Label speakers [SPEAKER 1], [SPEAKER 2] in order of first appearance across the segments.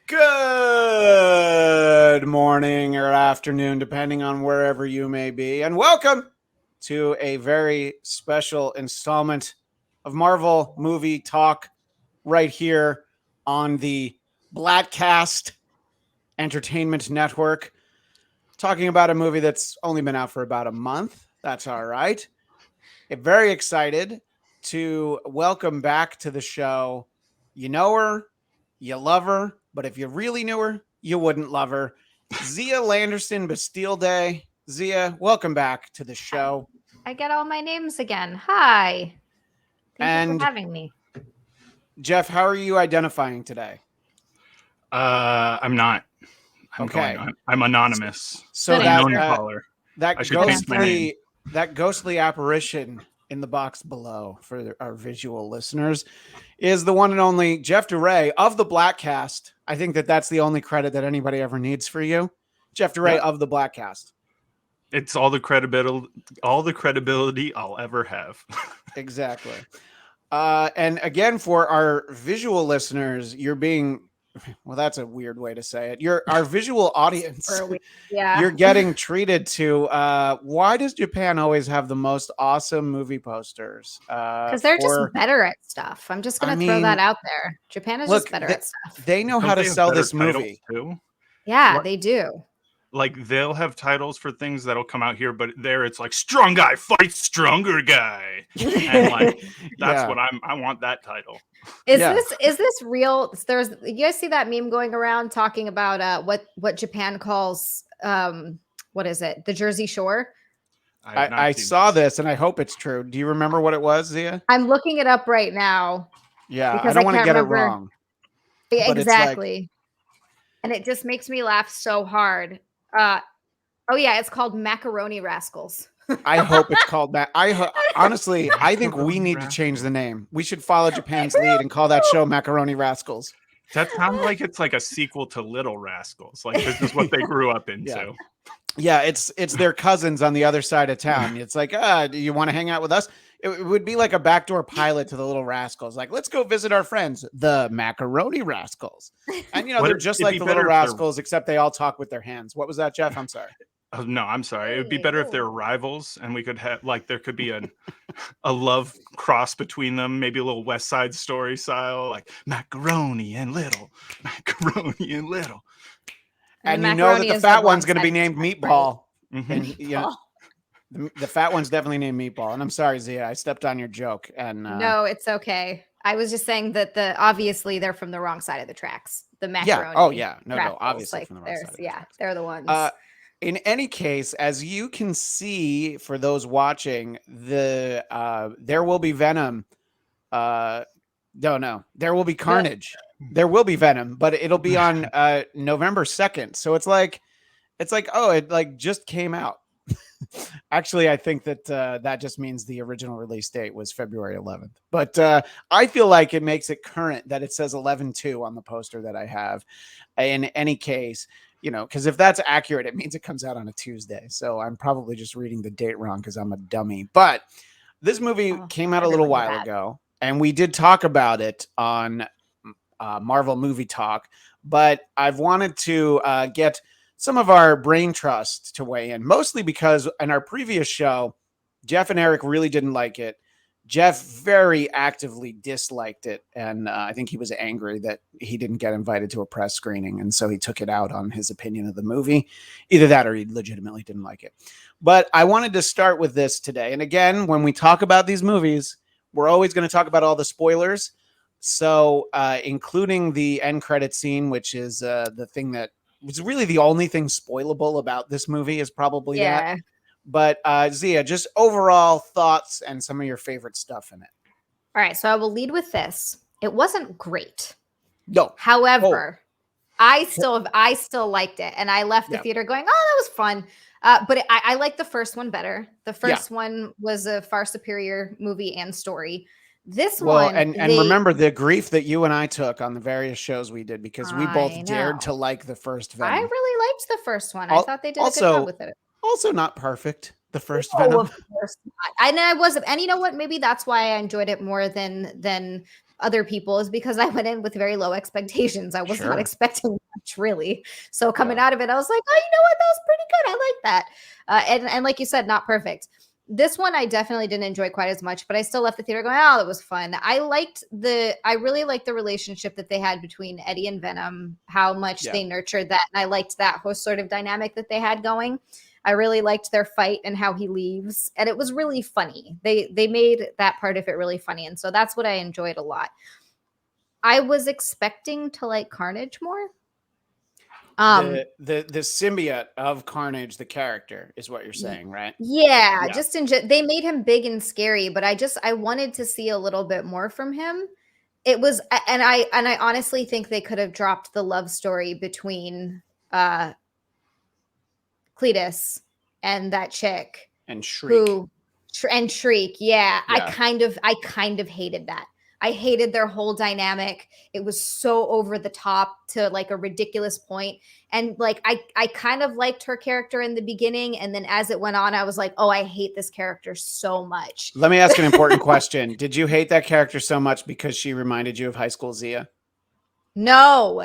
[SPEAKER 1] Good morning or afternoon, depending on wherever you may be, and welcome to a very special installment of Marvel Movie Talk right here on the Bladcast Entertainment Network. Talking about a movie that's only been out for about a month. That's all right. I'm very excited to welcome back to the show. You know her, you love her, but if you really knew her, you wouldn't love her. Zia Landerson, Bastille Day. Zia, welcome back to the show.
[SPEAKER 2] I get all my names again. Hi. Thank you for having me.
[SPEAKER 1] Jeff, how are you identifying today?
[SPEAKER 3] I'm not. I'm anonymous.
[SPEAKER 1] So that
[SPEAKER 3] ghostly
[SPEAKER 1] apparition in the box below for our visual listeners is the one and only Jeff Duray of the Bladcast. I think that's the only credit that anybody ever needs for you. Jeff Duray of the Bladcast.
[SPEAKER 3] It's all the credibility I'll ever have.
[SPEAKER 1] Exactly. And again, for our visual listeners, you're being, well, that's a weird way to say it. You're our visual audience.
[SPEAKER 2] Yeah.
[SPEAKER 1] You're getting treated to, why does Japan always have the most awesome movie posters?
[SPEAKER 2] Because they're just better at stuff. I'm just going to throw that out there. Japan is just better at stuff.
[SPEAKER 1] They know how to sell this movie.
[SPEAKER 3] Too?
[SPEAKER 2] Yeah, they do.
[SPEAKER 3] Like, they'll have titles for things that'll come out here, but there it's like strong guy fights stronger guy. And like, that's what I want that title.
[SPEAKER 2] Is this real? You guys see that meme going around talking about what Japan calls what is it? The Jersey Shore?
[SPEAKER 1] I saw this and I hope it's true. Do you remember what it was, Zia?
[SPEAKER 2] I'm looking it up right now.
[SPEAKER 1] Yeah, because I don't want to get it wrong.
[SPEAKER 2] Exactly. And it just makes me laugh so hard. It's called Macaroni Rascals.
[SPEAKER 1] I hope it's called that. Honestly, I think we need to change the name. We should follow Japan's lead and call that show Macaroni Rascals.
[SPEAKER 3] That sounds like it's like a sequel to Little Rascals. Like, this is what they grew up into.
[SPEAKER 1] Yeah, it's their cousins on the other side of town. It's like, do you want to hang out with us? It would be like a backdoor pilot to the Little Rascals. Like, let's go visit our friends, the Macaroni Rascals. And, they're just like the Little Rascals, except they all talk with their hands. What was that, Jeff? I'm sorry.
[SPEAKER 3] Oh, no, I'm sorry. It would be better if they're rivals and we could have, like, there could be a love cross between them, maybe a little West Side Story style, like Macaroni and Little.
[SPEAKER 1] And you know that the fat one's going to be named Meatball. Mm-hmm. And, the fat one's definitely named Meatball. And I'm sorry, Zia, I stepped on your joke. And
[SPEAKER 2] no, it's okay. I was just saying that obviously they're from the wrong side of the tracks. The macaroni.
[SPEAKER 1] Yeah. Oh, yeah. No, obviously from the wrong side of the tracks.
[SPEAKER 2] They're the ones.
[SPEAKER 1] In any case, as you can see for those watching, There Will Be Venom. There Will Be Carnage. There will be Venom, but it'll be on November 2nd. So it's like, it like just came out. Actually, I think that just means the original release date was February 11th. But I feel like it makes it current that it says 11/2 on the poster that I have. In any case, because if that's accurate, it means it comes out on a Tuesday. So I'm probably just reading the date wrong because I'm a dummy. But this movie came out a little while ago, and we did talk about it on Marvel Movie Talk. But I've wanted to get some of our brain trust to weigh in, mostly because in our previous show, Jeff and Eric really didn't like it. Jeff very actively disliked it, and I think he was angry that he didn't get invited to a press screening, and so he took it out on his opinion of the movie. Either that or he legitimately didn't like it. But I wanted to start with this today. And again, when we talk about these movies, we're always going to talk about all the spoilers. So including the end credit scene, which is the thing that was really the only thing spoilable about this movie is probably that. But Zia, just overall thoughts and some of your favorite stuff in it.
[SPEAKER 2] All right, so I will lead with this. It wasn't great.
[SPEAKER 1] No.
[SPEAKER 2] However, I still liked it, and I left the theater going, "Oh, that was fun." But I like the first one better. The first one was a far superior movie and story. This one,
[SPEAKER 1] and remember the grief that you and I took on the various shows we did because we both dared to like the first Venom.
[SPEAKER 2] I really liked the first one. I thought they did a good job with it.
[SPEAKER 1] Also, not perfect. The first Venom.
[SPEAKER 2] Of course not. And I wasn't. And you know what? Maybe that's why I enjoyed it more than other people is because I went in with very low expectations. I was not
[SPEAKER 1] Sure.
[SPEAKER 2] expecting much, really. So coming
[SPEAKER 1] Yeah.
[SPEAKER 2] out of it, I was like, oh, you know what? That was pretty good. I like that. And like you said, not perfect. This one I definitely didn't enjoy quite as much, but I still left the theater going, oh, that was fun. I really liked the relationship that they had between Eddie and Venom, how much
[SPEAKER 1] Yeah.
[SPEAKER 2] they nurtured that. And I liked that whole sort of dynamic that they had going. I really liked their fight and how he leaves. And it was really funny. They made that part of it really funny. And so that's what I enjoyed a lot. I was expecting to like Carnage more.
[SPEAKER 1] The symbiote of Carnage, the character, is what you're saying, right?
[SPEAKER 2] Yeah,
[SPEAKER 1] Yeah.
[SPEAKER 2] just they made him big and scary, but I wanted to see a little bit more from him. It was, and I honestly think they could have dropped the love story between Cletus and that chick
[SPEAKER 1] And Shriek.
[SPEAKER 2] and Shriek. Yeah,
[SPEAKER 1] Yeah.
[SPEAKER 2] I kind of hated that. I hated their whole dynamic. It was so over the top to like a ridiculous point. And like I kind of liked her character in the beginning, and then as it went on, I was like, oh, I hate this character so much.
[SPEAKER 1] Let me ask an important question. Did you hate that character so much because she reminded you of High School Zia?
[SPEAKER 2] No.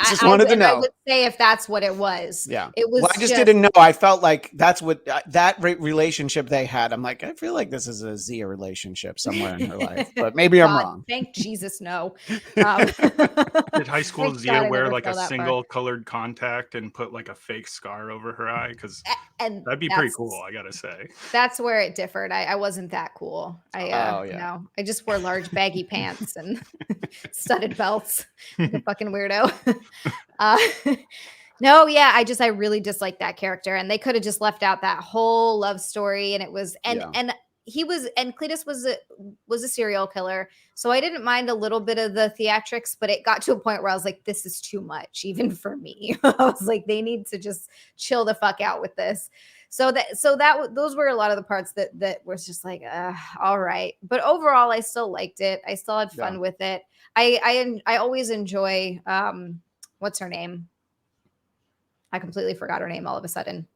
[SPEAKER 1] Just wanted to know.
[SPEAKER 2] I would say if that's what it was.
[SPEAKER 1] Yeah.
[SPEAKER 2] It was
[SPEAKER 1] Well, I just didn't know. I felt like that's what that relationship they had. I'm like, I feel like this is a Zia relationship somewhere in her life, but maybe I'm wrong.
[SPEAKER 2] Thank Jesus, no.
[SPEAKER 3] Did High School
[SPEAKER 2] Thank
[SPEAKER 3] Zia
[SPEAKER 2] God I
[SPEAKER 3] wear
[SPEAKER 2] never
[SPEAKER 3] like
[SPEAKER 2] fell
[SPEAKER 3] a
[SPEAKER 2] that far.
[SPEAKER 3] single colored contact and put like a fake scar over her eye? Because
[SPEAKER 2] And
[SPEAKER 3] that'd be pretty cool, I gotta say.
[SPEAKER 2] That's where it differed. I wasn't that cool. No, I just wore large baggy pants and studded belts. Like a fucking weirdo. No, yeah, I really disliked that character, and they could have just left out that whole love story. And it was and Cletus was a serial killer, so I didn't mind a little bit of the theatrics, but it got to a point where I was like, this is too much, even for me. I was like, they need to just chill the fuck out with this. Those were a lot of the parts that was just like, all right. But overall, I still liked it. I still had fun with it. I always enjoy what's her name? I completely forgot her name all of a sudden.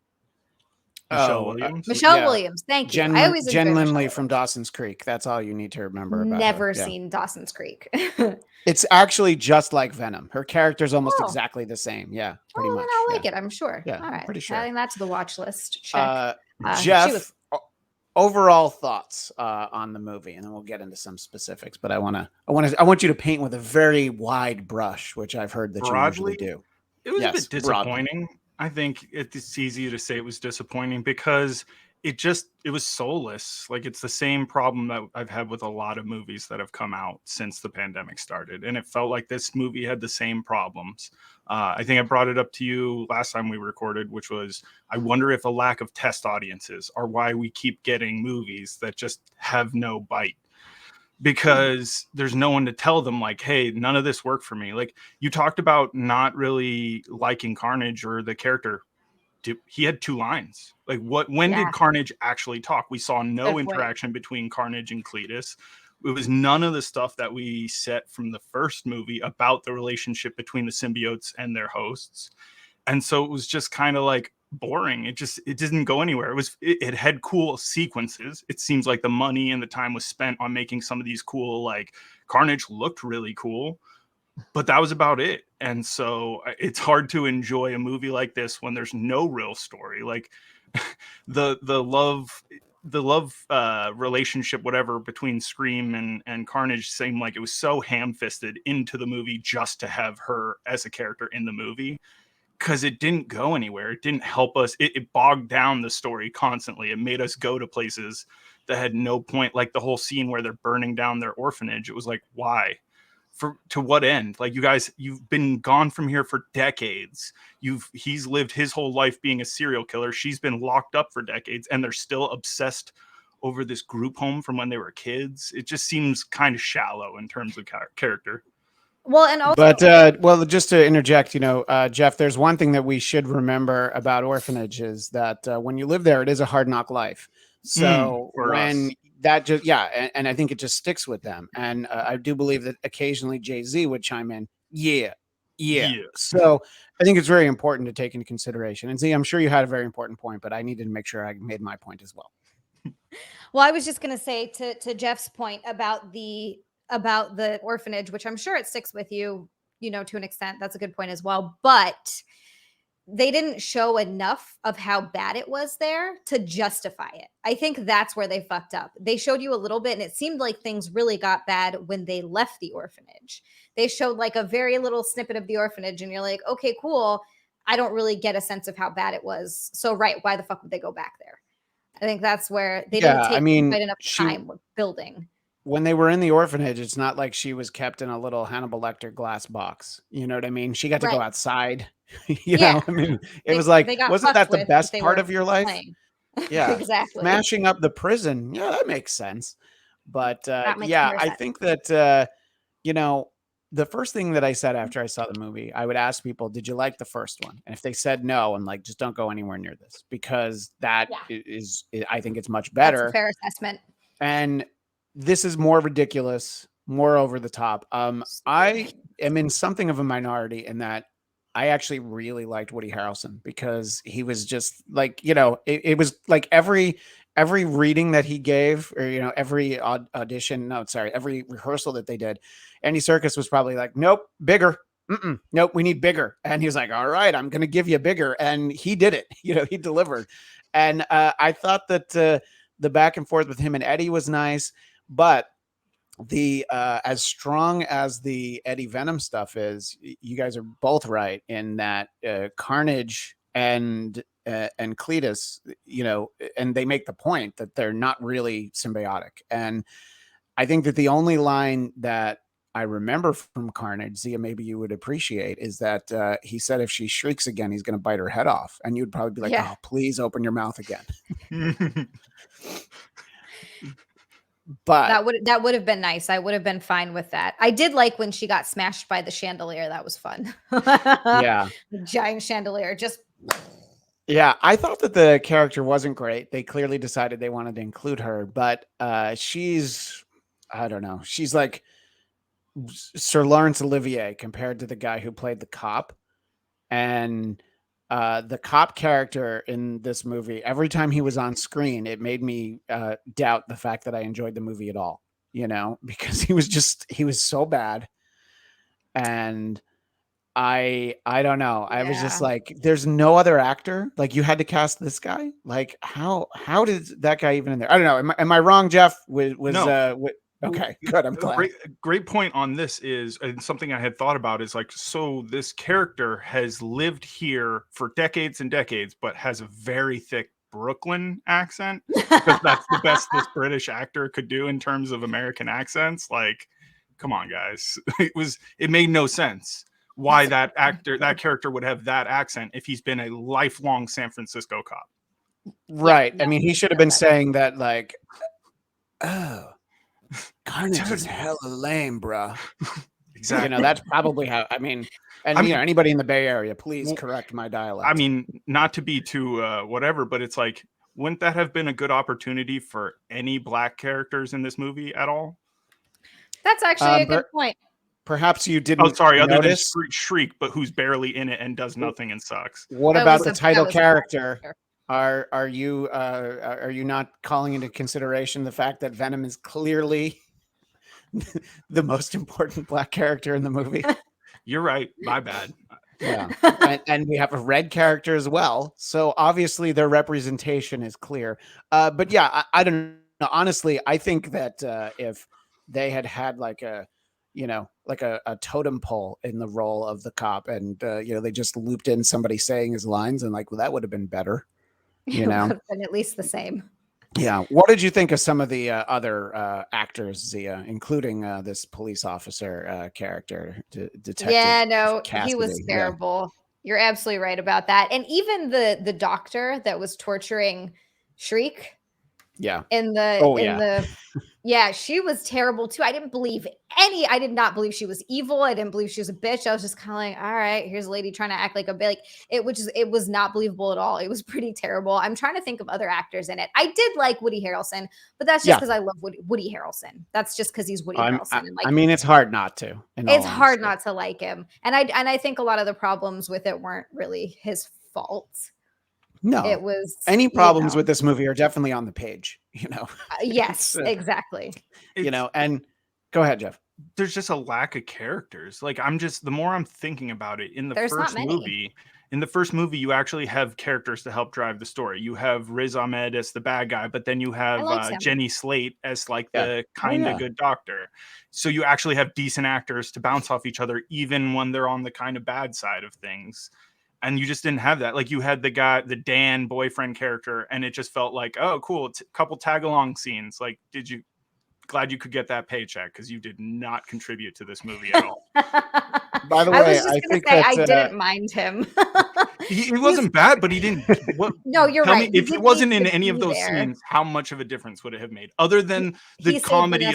[SPEAKER 3] Michelle Williams.
[SPEAKER 2] Michelle Williams. Thank you. I always
[SPEAKER 1] Jen
[SPEAKER 2] enjoy
[SPEAKER 1] Lindley from Dawson's Creek. That's all you need to remember about
[SPEAKER 2] Never
[SPEAKER 1] her.
[SPEAKER 2] seen Dawson's Creek.
[SPEAKER 1] It's actually just like Venom. Her character's almost exactly the same. Yeah, pretty much.
[SPEAKER 2] Then I'll like it, I'm sure.
[SPEAKER 1] Yeah,
[SPEAKER 2] all right.
[SPEAKER 1] pretty sure.
[SPEAKER 2] Adding that to the watch list. Check.
[SPEAKER 1] Jeff, overall thoughts on the movie, and then we'll get into some specifics. But I want you to paint with a very wide brush, which I've heard that you usually do.
[SPEAKER 3] It was a bit disappointing. I think it's easy to say it was disappointing because it was soulless. Like, it's the same problem that I've had with a lot of movies that have come out since the pandemic started. And it felt like this movie had the same problems. I think I brought it up to you last time we recorded, which was, I wonder if a lack of test audiences are why we keep getting movies that just have no bite. Because there's no one to tell them, like, hey, none of this worked for me. Like, you talked about not really liking Carnage or the character. He had 2 lines. Like, when did Carnage actually talk? We saw no interaction between Carnage and Cletus. It was none of the stuff that we set from the first movie about the relationship between the symbiotes and their hosts. And so it was just kind of like boring. It didn't go anywhere. It had cool sequences. It seems like the money and the time was spent on making some of these cool, like, Carnage looked really cool, but that was about it. And so it's hard to enjoy a movie like this when there's no real story. Like, the love relationship, whatever, between Scream and Carnage seemed like it was so ham-fisted into the movie just to have her as a character in the movie. Because it didn't go anywhere. It didn't help us. It bogged down the story constantly. It made us go to places that had no point. Like the whole scene where they're burning down their orphanage. It was like, why? To what end? Like, you guys, you've been gone from here for decades. He's lived his whole life being a serial killer. She's been locked up for decades, and they're still obsessed over this group home from when they were kids. It just seems kind of shallow in terms of character.
[SPEAKER 2] Well, and also,
[SPEAKER 1] but just to interject, Jeff, there's one thing that we should remember about orphanages, that when you live there, it is a hard knock life. So when us. That just, and I think it just sticks with them. And I do believe that occasionally Jay-Z would chime in. Yeah. So I think it's very important to take into consideration. And Z, I'm sure you had a very important point, but I needed to make sure I made my point as well.
[SPEAKER 2] Well, I was just going to say to Jeff's point about the about the orphanage, which I'm sure it sticks with you, to an extent. That's a good point as well. But they didn't show enough of how bad it was there to justify it. I think that's where they fucked up. They showed you a little bit, and it seemed like things really got bad when they left the orphanage. They showed like a very little snippet of the orphanage, and you're like, okay, cool. I don't really get a sense of how bad it was. So, right, why the fuck would they go back there? I think that's where they didn't take quite enough time with building.
[SPEAKER 1] When they were in the orphanage, it's not like she was kept in a little Hannibal Lecter glass box. You know what I mean? She got to go outside. you know, I mean, it was like, wasn't that the best part of your life? Yeah,
[SPEAKER 2] exactly.
[SPEAKER 1] Smashing up the prison. Yeah, that makes sense. But yeah, I think that the first thing that I said after I saw the movie, I would ask people, did you like the first one? And if they said no, I'm like, just don't go anywhere near this, because that is, I think it's much better.
[SPEAKER 2] That's a fair assessment.
[SPEAKER 1] And this is more ridiculous, more over the top. I am in something of a minority in that I actually really liked Woody Harrelson, because he was just like, it was like every reading that he gave, or, every every rehearsal that they did, Andy Serkis was probably like, nope, bigger. Nope, we need bigger. And he was like, all right, I'm going to give you bigger. And he did it. He delivered. And I thought that the back and forth with him and Eddie was nice, but the as strong as the Eddie Venom stuff is, you guys are both right in that Carnage and Cletus, and they make the point that they're not really symbiotic. And I think that the only line that I remember from Carnage, Zia, maybe you would appreciate, is that he said if she shrieks again, he's going to bite her head off. And you'd probably be like, oh, please open your mouth again. But
[SPEAKER 2] that would have been nice. I would have been fine with that. I did like when she got smashed by the chandelier. That was fun.
[SPEAKER 1] Yeah.
[SPEAKER 2] The giant chandelier.
[SPEAKER 1] Yeah, I thought that the character wasn't great. They clearly decided they wanted to include her, but she's, I don't know. She's like Sir Laurence Olivier compared to the guy who played the cop. And the cop character in this movie, every time he was on screen, it made me doubt the fact that I enjoyed the movie at all, because he was so bad. And I don't know. I was just like, there's no other actor. Like, you had to cast this guy. Like, how did that guy even in there? I don't know. Am I wrong, Jeff? No. Okay, good. I'm glad.
[SPEAKER 3] Great point on this is, and something I had thought about is like, so this character has lived here for decades and decades, but has a very thick Brooklyn accent, because that's the best this British actor could do in terms of American accents. Like, come on, guys. It made no sense why that character would have that accent if he's been a lifelong San Francisco cop.
[SPEAKER 1] Right. I mean, he should have been saying that, like, oh, Carnage is hella lame, bro.
[SPEAKER 3] Exactly.
[SPEAKER 1] That's probably how, and anybody in the Bay Area, please correct my dialect.
[SPEAKER 3] I mean, not to be too whatever, but it's like, wouldn't that have been a good opportunity for any black characters in this movie at all?
[SPEAKER 2] That's actually a good point.
[SPEAKER 1] Perhaps you didn't.
[SPEAKER 3] Oh, sorry. Other than Shriek, but who's barely in it and does nothing and sucks.
[SPEAKER 1] What about the title character? Are you not calling into consideration the fact that Venom is clearly the most important black character in the movie?
[SPEAKER 3] You're right. My bad.
[SPEAKER 1] Yeah, and we have a red character as well. So obviously their representation is clear. But yeah, I don't know. Honestly, I think that if they had like a totem pole in the role of the cop, and they just looped in somebody saying his lines, and like, well, that would have been better.
[SPEAKER 2] It would have been at least the same.
[SPEAKER 1] Yeah. What did you think of some of the other actors, Zia, including this police officer character, detective?
[SPEAKER 2] Yeah, no,
[SPEAKER 1] Cassidy?
[SPEAKER 2] He was terrible. Yeah. You're absolutely right about that. And even the doctor that was torturing Shriek.
[SPEAKER 1] Yeah.
[SPEAKER 2] Yeah, she was terrible too. I did not believe she was evil. I didn't believe she was a bitch. I was just kind of like, all right, here's a lady trying to act like a bitch. Like, it was not believable at all. It was pretty terrible. I'm trying to think of other actors in it. I did like Woody Harrelson, but that's just because I love Woody Harrelson. That's just because he's Woody Harrelson. And
[SPEAKER 1] it's hard not to.
[SPEAKER 2] It's hard not to like him. And I think a lot of the problems with it weren't really his fault.
[SPEAKER 1] No,
[SPEAKER 2] it was
[SPEAKER 1] any problems with this movie are definitely on the page,
[SPEAKER 2] Yes, exactly.
[SPEAKER 1] And Go ahead, Jeff.
[SPEAKER 3] There's just a lack of characters. Like the more I'm thinking about it, in the
[SPEAKER 2] There's not
[SPEAKER 3] first movie, you actually have characters to help drive the story. You have Riz Ahmed as the bad guy, but then you have Jenny Slate as like the kind of good doctor. So you actually have decent actors to bounce off each other, even when they're on the kind of bad side of things. And you just didn't have that. Like you had the Dan boyfriend character, and it just felt like, oh, cool, couple tag along scenes. Like, glad you could get that paycheck because you did not contribute to this movie at all.
[SPEAKER 1] By the way,
[SPEAKER 2] I was just going to say I didn't mind him.
[SPEAKER 3] he wasn't bad, but he didn't.
[SPEAKER 2] No, you're right.
[SPEAKER 3] If he wasn't in any of those scenes, how much of a difference would it have made? Other than the comedy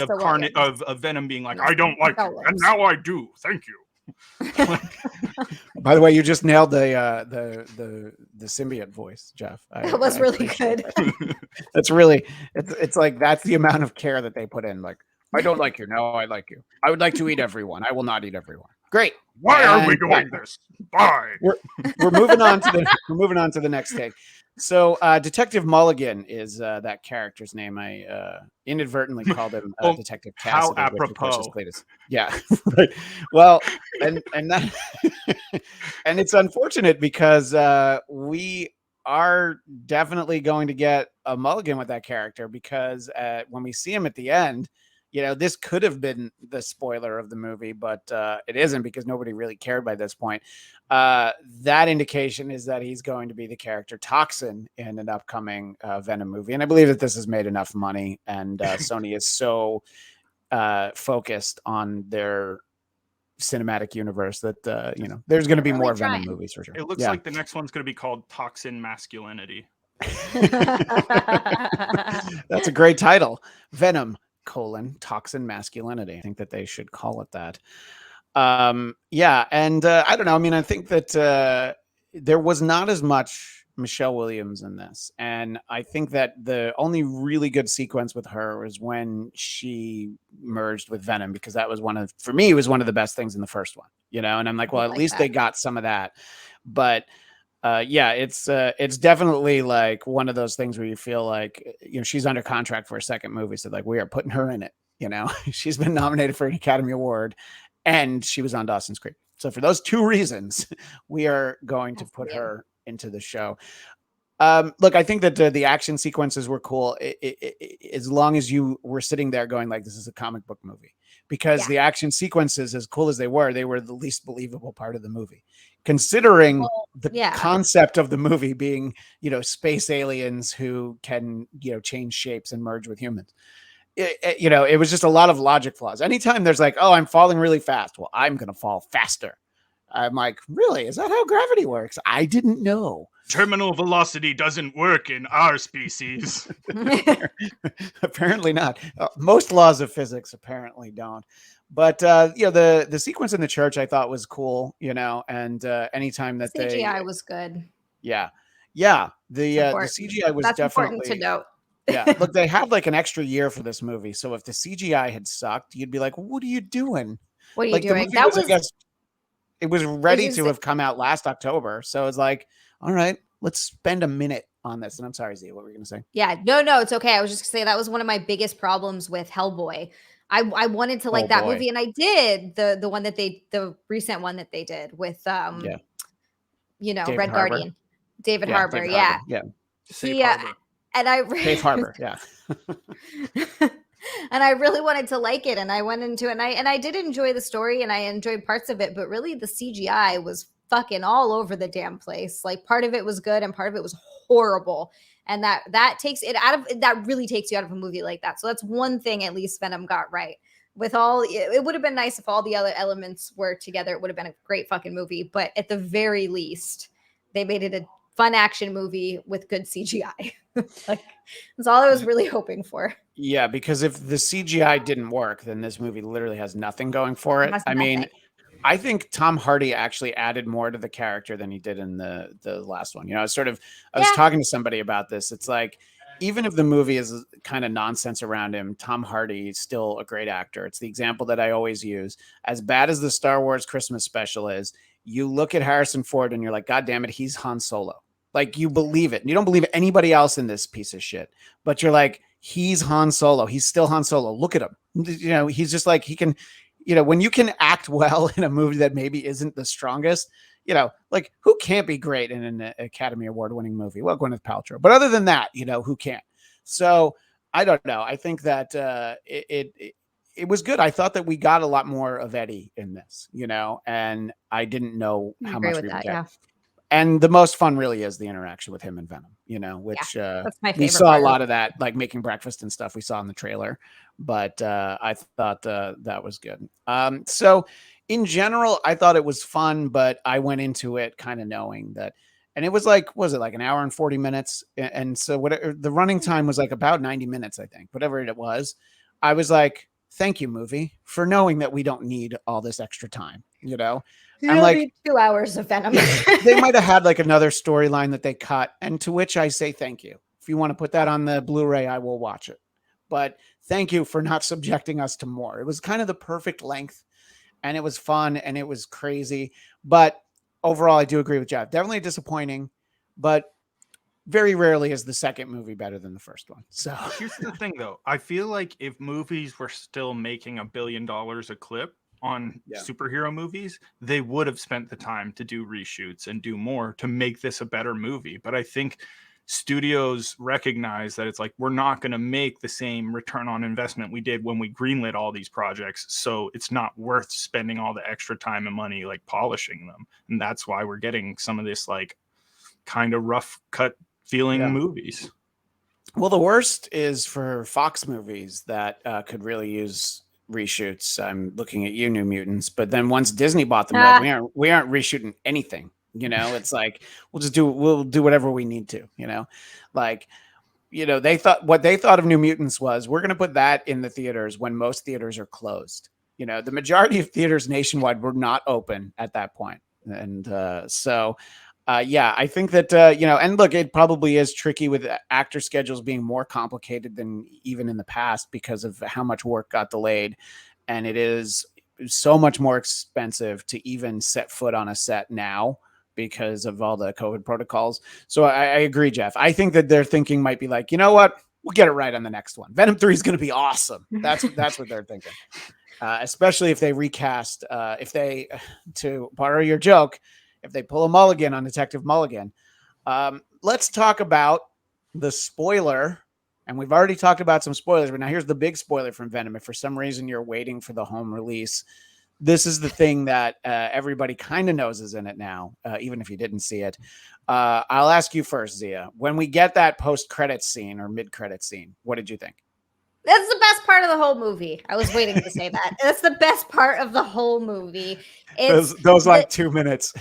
[SPEAKER 3] of Venom being like, I don't like it, and now I do. Thank you.
[SPEAKER 1] By the way, you just nailed the symbiote voice, Jeff.
[SPEAKER 2] That was really good.
[SPEAKER 1] That's really it's like that's the amount of care that they put in. Like, I don't like you. No, I like you. I would like to eat everyone. I will not eat everyone. Great.
[SPEAKER 3] Why are we doing this? Bye.
[SPEAKER 1] We're moving on to the next take. So Detective Mulligan is that character's name. I inadvertently called him Detective Cassidy.
[SPEAKER 3] How apropos.
[SPEAKER 1] Yeah. Right. Well, and that and it's unfortunate because we are definitely going to get a Mulligan with that character because when we see him at the end, this could have been the spoiler of the movie, but it isn't because nobody really cared by this point. That indication is that he's going to be the character Toxin in an upcoming Venom movie. And I believe that this has made enough money and Sony is so focused on their cinematic universe that, there's going to be more Venom movies for sure.
[SPEAKER 3] It looks like the next one's going to be called Toxin Masculinity.
[SPEAKER 1] That's a great title. Venom: Toxin Masculinity. I think that they should call it that. And I don't know. I mean, I think that there was not as much Michelle Williams in this, and I think that the only really good sequence with her was when she merged with Venom, because that was one of the best things in the first one. And I'm like, well, at least they got some of that, but. It's definitely like one of those things where you feel like, she's under contract for a second movie. So like, we are putting her in it, she's been nominated for an Academy Award and she was on Dawson's Creek. So for those two reasons, we are going to put her into the show. Look, I think that the action sequences were cool. As long as you were sitting there going like, this is a comic book movie, because the action sequences, as cool as they were the least believable part of the movie, considering the concept of the movie being, space aliens who can, change shapes and merge with humans. It was just a lot of logic flaws. Anytime there's like, oh, I'm falling really fast. Well, I'm going to fall faster. I'm like, really? Is that how gravity works? I didn't know.
[SPEAKER 3] Terminal velocity doesn't work in our species.
[SPEAKER 1] Apparently not. Most laws of physics apparently don't. But the sequence in the church I thought was cool. And anytime that
[SPEAKER 2] CGI was good.
[SPEAKER 1] Yeah. The CGI was definitely
[SPEAKER 2] important to note.
[SPEAKER 1] Yeah, look, they had like an extra year for this movie, so if the CGI had sucked, you'd be like, "What are you doing?
[SPEAKER 2] What are you doing?"
[SPEAKER 1] That was, I guess, it was ready to have come out last October, so it's like, all right, let's spend a minute on this. And I'm sorry, Z, what were you going to say?
[SPEAKER 2] Yeah, no, it's okay. I was just going to say that was one of my biggest problems with Hellboy. I wanted to like that movie, and I did the recent one that they did with Red Guardian, David Harbour. Yeah.
[SPEAKER 3] Safe Harbor.
[SPEAKER 2] And I
[SPEAKER 1] Safe Harbor, yeah.
[SPEAKER 2] And I really wanted to like it, and I went into it, and I did enjoy the story, and I enjoyed parts of it, but really the CGI was fucking all over the damn place. Like, part of it was good, and part of it was horrible, and that takes it out of that really takes you out of a movie like that. So that's one thing at least Venom got right. With all, it would have been nice if all the other elements were together. It would have been a great fucking movie, but at the very least, they made it a fun action movie with good CGI. Like, that's all I was really hoping for.
[SPEAKER 1] Yeah, because if the CGI didn't work, then this movie literally has nothing going for it. I mean, I think Tom Hardy actually added more to the character than he did in the last one. I was talking to somebody about this. It's like, even if the movie is kind of nonsense around him, Tom Hardy is still a great actor. It's the example that I always use. As bad as the Star Wars Christmas special is, you look at Harrison Ford and you're like, God damn it, he's Han Solo. Like, you believe it. You don't believe anybody else in this piece of shit, but you're like, he's Han Solo. He's still Han Solo. Look at him. You know, he's just like, he can, you know, when you can act well in a movie that maybe isn't the strongest, you know, like who can't be great in an Academy Award winning movie? Well, Gwyneth Paltrow. But other than that, you know, who can't? So I don't know. I think that it was good. I thought that we got a lot more of Eddie in this, you know, and I didn't know how much we would get.
[SPEAKER 2] Yeah.
[SPEAKER 1] And the most fun really is the interaction with him and Venom, you know, which
[SPEAKER 2] that's my favorite
[SPEAKER 1] we saw
[SPEAKER 2] part.
[SPEAKER 1] a lot of that, like making breakfast and stuff we saw in the trailer. But I thought that was good. So in general, I thought it was fun, but I went into it kind of knowing that, and it was like, was it like an hour and 40 minutes? And so whatever the running time was, like about 90 minutes, I think, whatever it was. I was like, thank you, movie, for knowing that we don't need all this extra time, you know?
[SPEAKER 2] I'm like 2 hours of Venom.
[SPEAKER 1] They might have had like another storyline that they cut, and to which I say thank you. If you want to put that on the Blu-ray, I will watch it. But thank you for not subjecting us to more. It was kind of the perfect length, and it was fun, and it was crazy. But overall, I do agree with Jeff. Definitely disappointing, but very rarely is the second movie better than the first one. So
[SPEAKER 3] here's the thing, though. I feel like if movies were still making $1 billion a clip on superhero movies, they would have spent the time to do reshoots and do more to make this a better movie. But I think studios recognize that it's like, we're not going to make the same return on investment we did when we greenlit all these projects, so it's not worth spending all the extra time and money like polishing them. And that's why we're getting some of this like kind of rough cut feeling movies.
[SPEAKER 1] Well, the worst is for Fox movies that could really use reshoots. I'm looking at you, New Mutants, but then once Disney bought them, like, we aren't reshooting anything. You know, it's like we'll do whatever we need to. You know, like, you know, what they thought of New Mutants was, we're going to put that in the theaters when most theaters are closed. You know, the majority of theaters nationwide were not open at that point, and so. Yeah, I think that, you know, and look, it probably is tricky with actor schedules being more complicated than even in the past because of how much work got delayed. And it is so much more expensive to even set foot on a set now because of all the COVID protocols. So I agree, Jeff. I think that their thinking might be like, you know what? We'll get it right on the next one. Venom 3 is going to be awesome. That's what they're thinking. Especially if they recast, to borrow your joke, if they pull a mulligan on Detective Mulligan. Let's talk about the spoiler. And we've already talked about some spoilers, but now here's the big spoiler from Venom. If for some reason you're waiting for the home release, this is the thing that everybody kind of knows is in it now, even if you didn't see it. I'll ask you first, Zia. When we get that post-credit scene or mid-credit scene, what did you think?
[SPEAKER 2] That's the best part of the whole movie. I was waiting to say that. That's the best part of the whole movie.
[SPEAKER 1] Those like 2 minutes.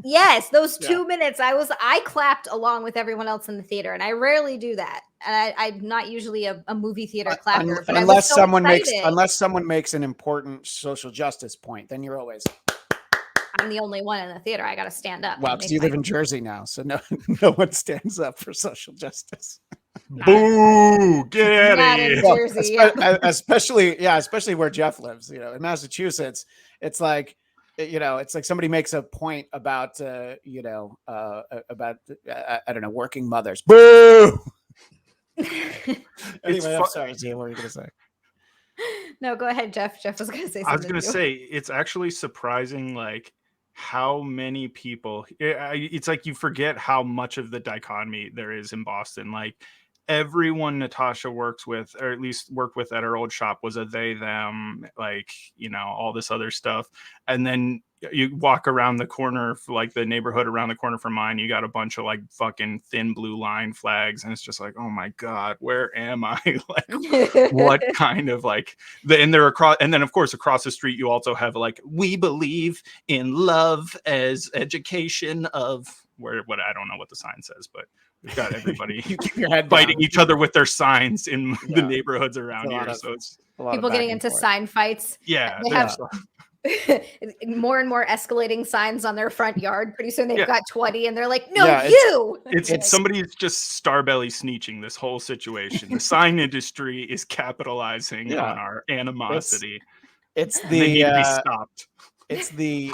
[SPEAKER 2] Yes, those 2 minutes. I clapped along with everyone else in the theater, and I rarely do that. And I'm not usually a movie theater clapper. But
[SPEAKER 1] unless someone makes an important social justice point, then you're always.
[SPEAKER 2] I'm the only one in the theater. I got to stand up.
[SPEAKER 1] Well, because you live in Jersey now, so no one stands up for social justice.
[SPEAKER 3] Boo! Get out of
[SPEAKER 2] Jersey,
[SPEAKER 1] especially where Jeff lives. You know, in Massachusetts, it's like, you know, it's like somebody makes a point about, I don't know, working mothers. Boo! Anyway, I'm sorry, Zia, what were you going to say?
[SPEAKER 2] No, go ahead, Jeff. Jeff was going to say something.
[SPEAKER 3] I was going to say, it's actually surprising, like, how many people, it's like you forget how much of the dichotomy there is in Boston. Like, everyone Natasha works with, or at least worked with at her old shop, was a they, them, like, you know, all this other stuff. And then you walk around the corner, like the neighborhood around the corner from mine, you got a bunch of like fucking thin blue line flags. And it's just like, oh my God, where am I? Like, what kind of like, and they're across, and then of course, across the street, you also have like, we believe in love as education of what I don't know what the sign says, but we've got everybody fighting each other with their signs in the neighborhoods around here. So it's
[SPEAKER 2] people getting into sign fights.
[SPEAKER 3] Yeah.
[SPEAKER 2] They have more and more escalating signs on their front yard. Pretty soon they've got 20 and they're like, no,
[SPEAKER 3] it's somebody's just starbelly sneeching this whole situation. The sign industry is capitalizing on our animosity.
[SPEAKER 1] It's
[SPEAKER 3] they need to be stopped.
[SPEAKER 1] It's the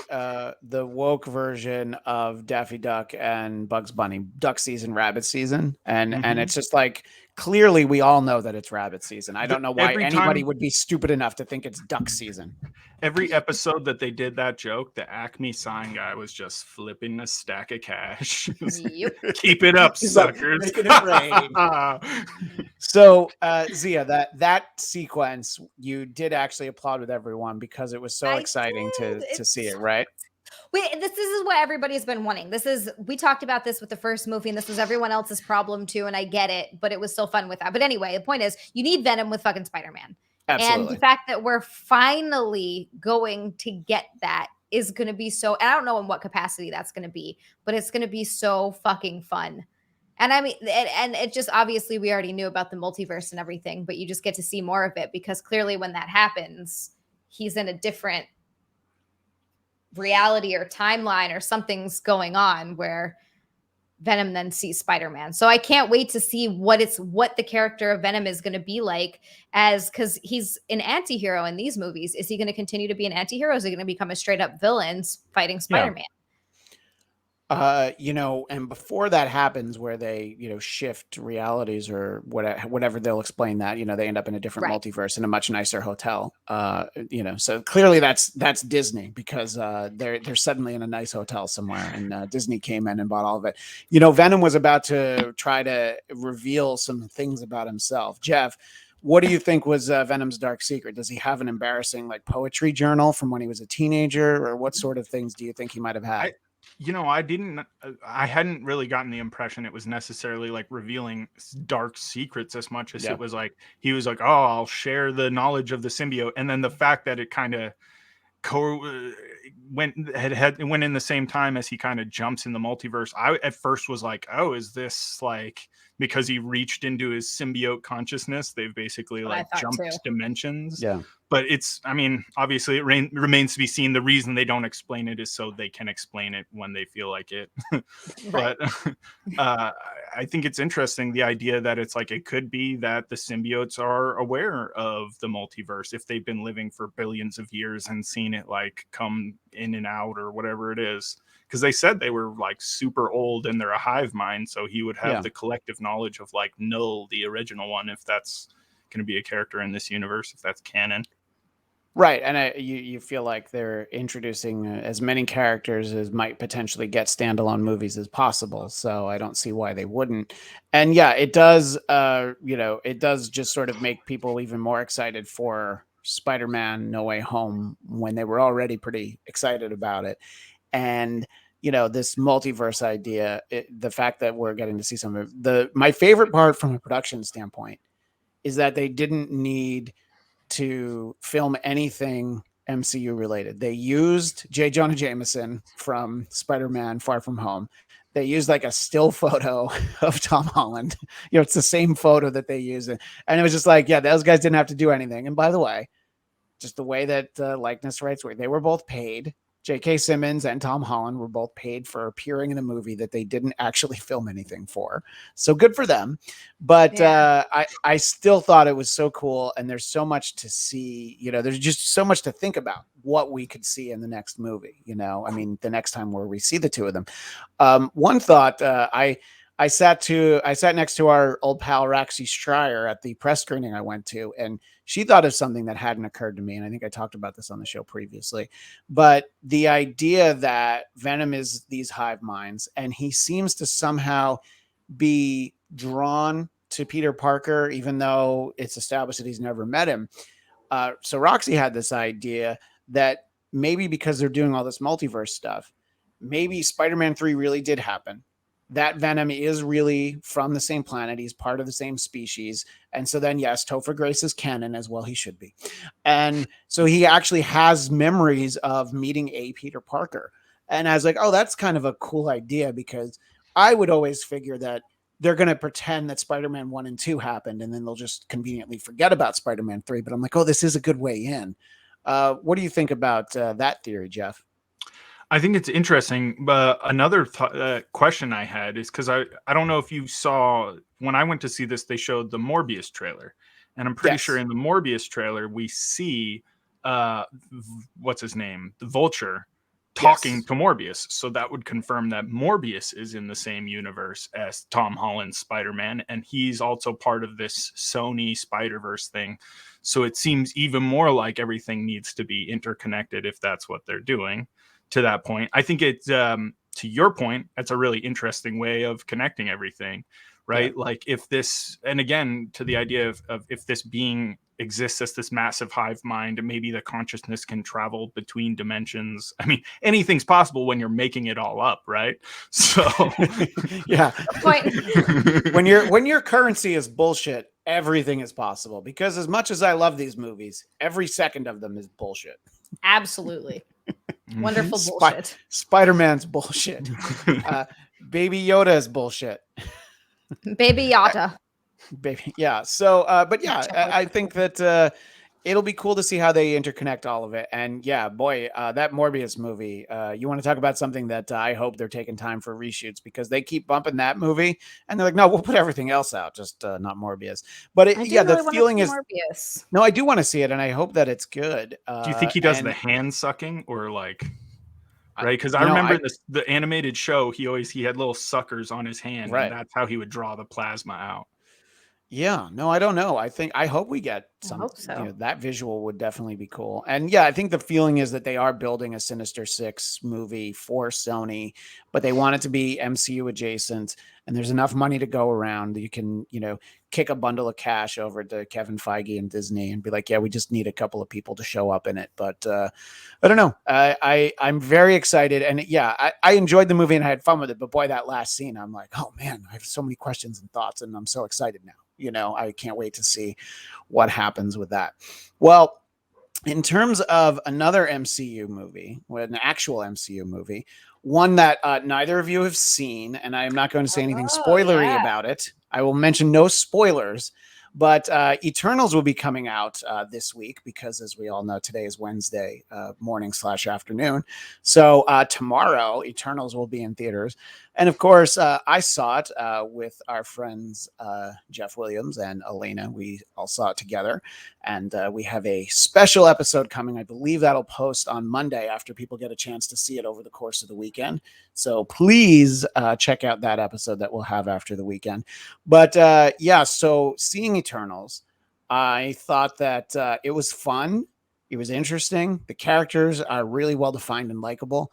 [SPEAKER 1] woke version of Daffy Duck and Bugs Bunny, duck season, rabbit season. And it's just like clearly we all know that it's rabbit season. I don't know why
[SPEAKER 3] Every
[SPEAKER 1] anybody
[SPEAKER 3] time-
[SPEAKER 1] would be stupid enough to think it's duck season.
[SPEAKER 3] Every episode that they did that joke, the Acme sign guy was just flipping a stack of cash.
[SPEAKER 2] Yep.
[SPEAKER 3] Keep it up,
[SPEAKER 1] He's like,
[SPEAKER 3] suckers.
[SPEAKER 1] "Making it rain." So, Zia, that sequence, you did actually applaud with everyone because it was so
[SPEAKER 2] I
[SPEAKER 1] exciting to
[SPEAKER 2] did.
[SPEAKER 1] see it, right?
[SPEAKER 2] This is what everybody's been wanting. We talked about this with the first movie, and this was everyone else's problem too, and I get it, but it was still fun with that. But anyway, the point is, you need Venom with fucking Spider-Man.
[SPEAKER 1] Absolutely.
[SPEAKER 2] And the fact that we're finally going to get that is going to be so, and I don't know in what capacity that's going to be, but it's going to be so fucking fun. And I mean, and it just, obviously we already knew about the multiverse and everything, but you just get to see more of it because clearly when that happens, he's in a different reality or timeline or something's going on where Venom then sees Spider-Man. So I can't wait to see what the character of Venom is going to be like, because he's an anti-hero in these movies. Is he going to continue to be an anti-hero? Is he going to become a straight up villain fighting Spider-Man?
[SPEAKER 1] And before that happens, where they, shift realities or whatever they'll explain that, they end up in a different multiverse in a much nicer hotel. So clearly that's Disney because they're suddenly in a nice hotel somewhere, and Disney came in and bought all of it. Venom was about to try to reveal some things about himself. Jeff, what do you think was Venom's dark secret? Does he have an embarrassing poetry journal from when he was a teenager, or what sort of things do you think he might have had?
[SPEAKER 3] I hadn't really gotten the impression it was necessarily revealing dark secrets as much as it was he was like, oh, I'll share the knowledge of the symbiote. And then the fact that it kind of went in the same time as he kind of jumps in the multiverse. I at first was like, oh, is this because he reached into his symbiote consciousness, they've basically jumped dimensions.
[SPEAKER 1] Yeah.
[SPEAKER 3] But obviously it remains to be seen. The reason they don't explain it is so they can explain it when they feel like it. But I think it's interesting, the idea that it's it could be that the symbiotes are aware of the multiverse if they've been living for billions of years and seen it come in and out or whatever it is. Because they said they were super old and they're a hive mind, so he would have the collective knowledge of Null, the original one, if that's going to be a character in this universe, if that's canon.
[SPEAKER 1] Right, and you feel like they're introducing as many characters as might potentially get standalone movies as possible. So I don't see why they wouldn't. And yeah, it does. It does just sort of make people even more excited for Spider-Man: No Way Home when they were already pretty excited about it. And this multiverse idea, the fact that we're getting to see some of my favorite part from a production standpoint is that they didn't need to film anything MCU related. They used J. Jonah Jameson from Spider-Man Far From Home. They used a still photo of Tom Holland. It's the same photo that they use. And it was just those guys didn't have to do anything. And by the way, just the way that likeness rights were, they were both paid. J.K. Simmons and Tom Holland were both paid for appearing in a movie that they didn't actually film anything for. So good for them. But I still thought it was so cool. And there's so much to see. There's just so much to think about what we could see in the next movie. The next time where we see the two of them. One thought, I sat next to our old pal Raxie Stryer at the press screening I went to, and she thought of something that hadn't occurred to me. And I think I talked about this on the show previously, but the idea that Venom is these hive minds and he seems to somehow be drawn to Peter Parker, even though it's established that he's never met him. So Roxy had this idea that maybe because they're doing all this multiverse stuff, maybe Spider-Man 3 really did happen. That Venom is really from the same planet. He's part of the same species. And so then, yes, Topher Grace is canon as well. He should be. And so he actually has memories of meeting a Peter Parker. And I was like, oh, that's kind of a cool idea, because I would always figure that they're going to pretend that Spider-Man 1 and 2 happened, and then they'll just conveniently forget about Spider-Man 3. But I'm like, oh, this is a good way in. What do you think about that theory, Jeff?
[SPEAKER 3] I think it's interesting. But another question I had is because I don't know if you saw, when I went to see this, they showed the Morbius trailer. And I'm pretty sure in the Morbius trailer, we see, what's his name? The Vulture talking to Morbius. So that would confirm that Morbius is in the same universe as Tom Holland's Spider-Man, and he's also part of this Sony Spider-Verse thing. So it seems even more like everything needs to be interconnected if that's what they're doing to that point. I think it's, to your point, that's a really interesting way of connecting everything, right? Yeah. Like if this, and again, to the idea of if this being exists as this massive hive mind, and maybe the consciousness can travel between dimensions. I mean, anything's possible when you're making it all up, right? So
[SPEAKER 1] yeah. when your currency is bullshit, everything is possible, because as much as I love these movies, every second of them is bullshit.
[SPEAKER 2] Absolutely. Wonderful bullshit.
[SPEAKER 1] Spider-Man's bullshit. Baby Yoda is bullshit.
[SPEAKER 2] Baby Yoda.
[SPEAKER 1] Baby, yeah. So, but yeah, I think that it'll be cool to see how they interconnect all of it. And yeah, boy, that Morbius movie. You want to talk about something that I hope they're taking time for reshoots, because they keep bumping that movie, and they're like, no, we'll put everything else out, just not Morbius. But the feeling is
[SPEAKER 2] Morbius.
[SPEAKER 1] No, I do want to see it, and I hope that it's good.
[SPEAKER 3] Do you think he does the hand sucking, or like? Right, because I remember the animated show, he had little suckers on his hand, right, and that's how he would draw the plasma out.
[SPEAKER 1] Yeah, no, I don't know. I hope we get some.
[SPEAKER 2] I hope so.
[SPEAKER 1] That visual would definitely be cool. And yeah, I think the feeling is that they are building a Sinister Six movie for Sony, but they want it to be MCU adjacent. And there's enough money to go around that you can, kick a bundle of cash over to Kevin Feige and Disney and be like, yeah, we just need a couple of people to show up in it. But I don't know. I'm very excited. And yeah, I enjoyed the movie and I had fun with it. But boy, that last scene, I'm like, oh man, I have so many questions and thoughts, and I'm so excited now. I can't wait to see what happens with that. Well, in terms of another MCU movie, an actual MCU movie, one that neither of you have seen, and I am not going to say anything spoilery about it. I will mention no spoilers, but Eternals will be coming out this week, because as we all know, today is Wednesday morning/afternoon. So tomorrow, Eternals will be in theaters. And of course, I saw it with our friends Jeff Williams and Elena. We all saw it together. And we have a special episode coming. I believe that'll post on Monday after people get a chance to see it over the course of the weekend. So please check out that episode that we'll have after the weekend. But yeah, so seeing Eternals, I thought that it was fun. It was interesting. The characters are really well defined and likable.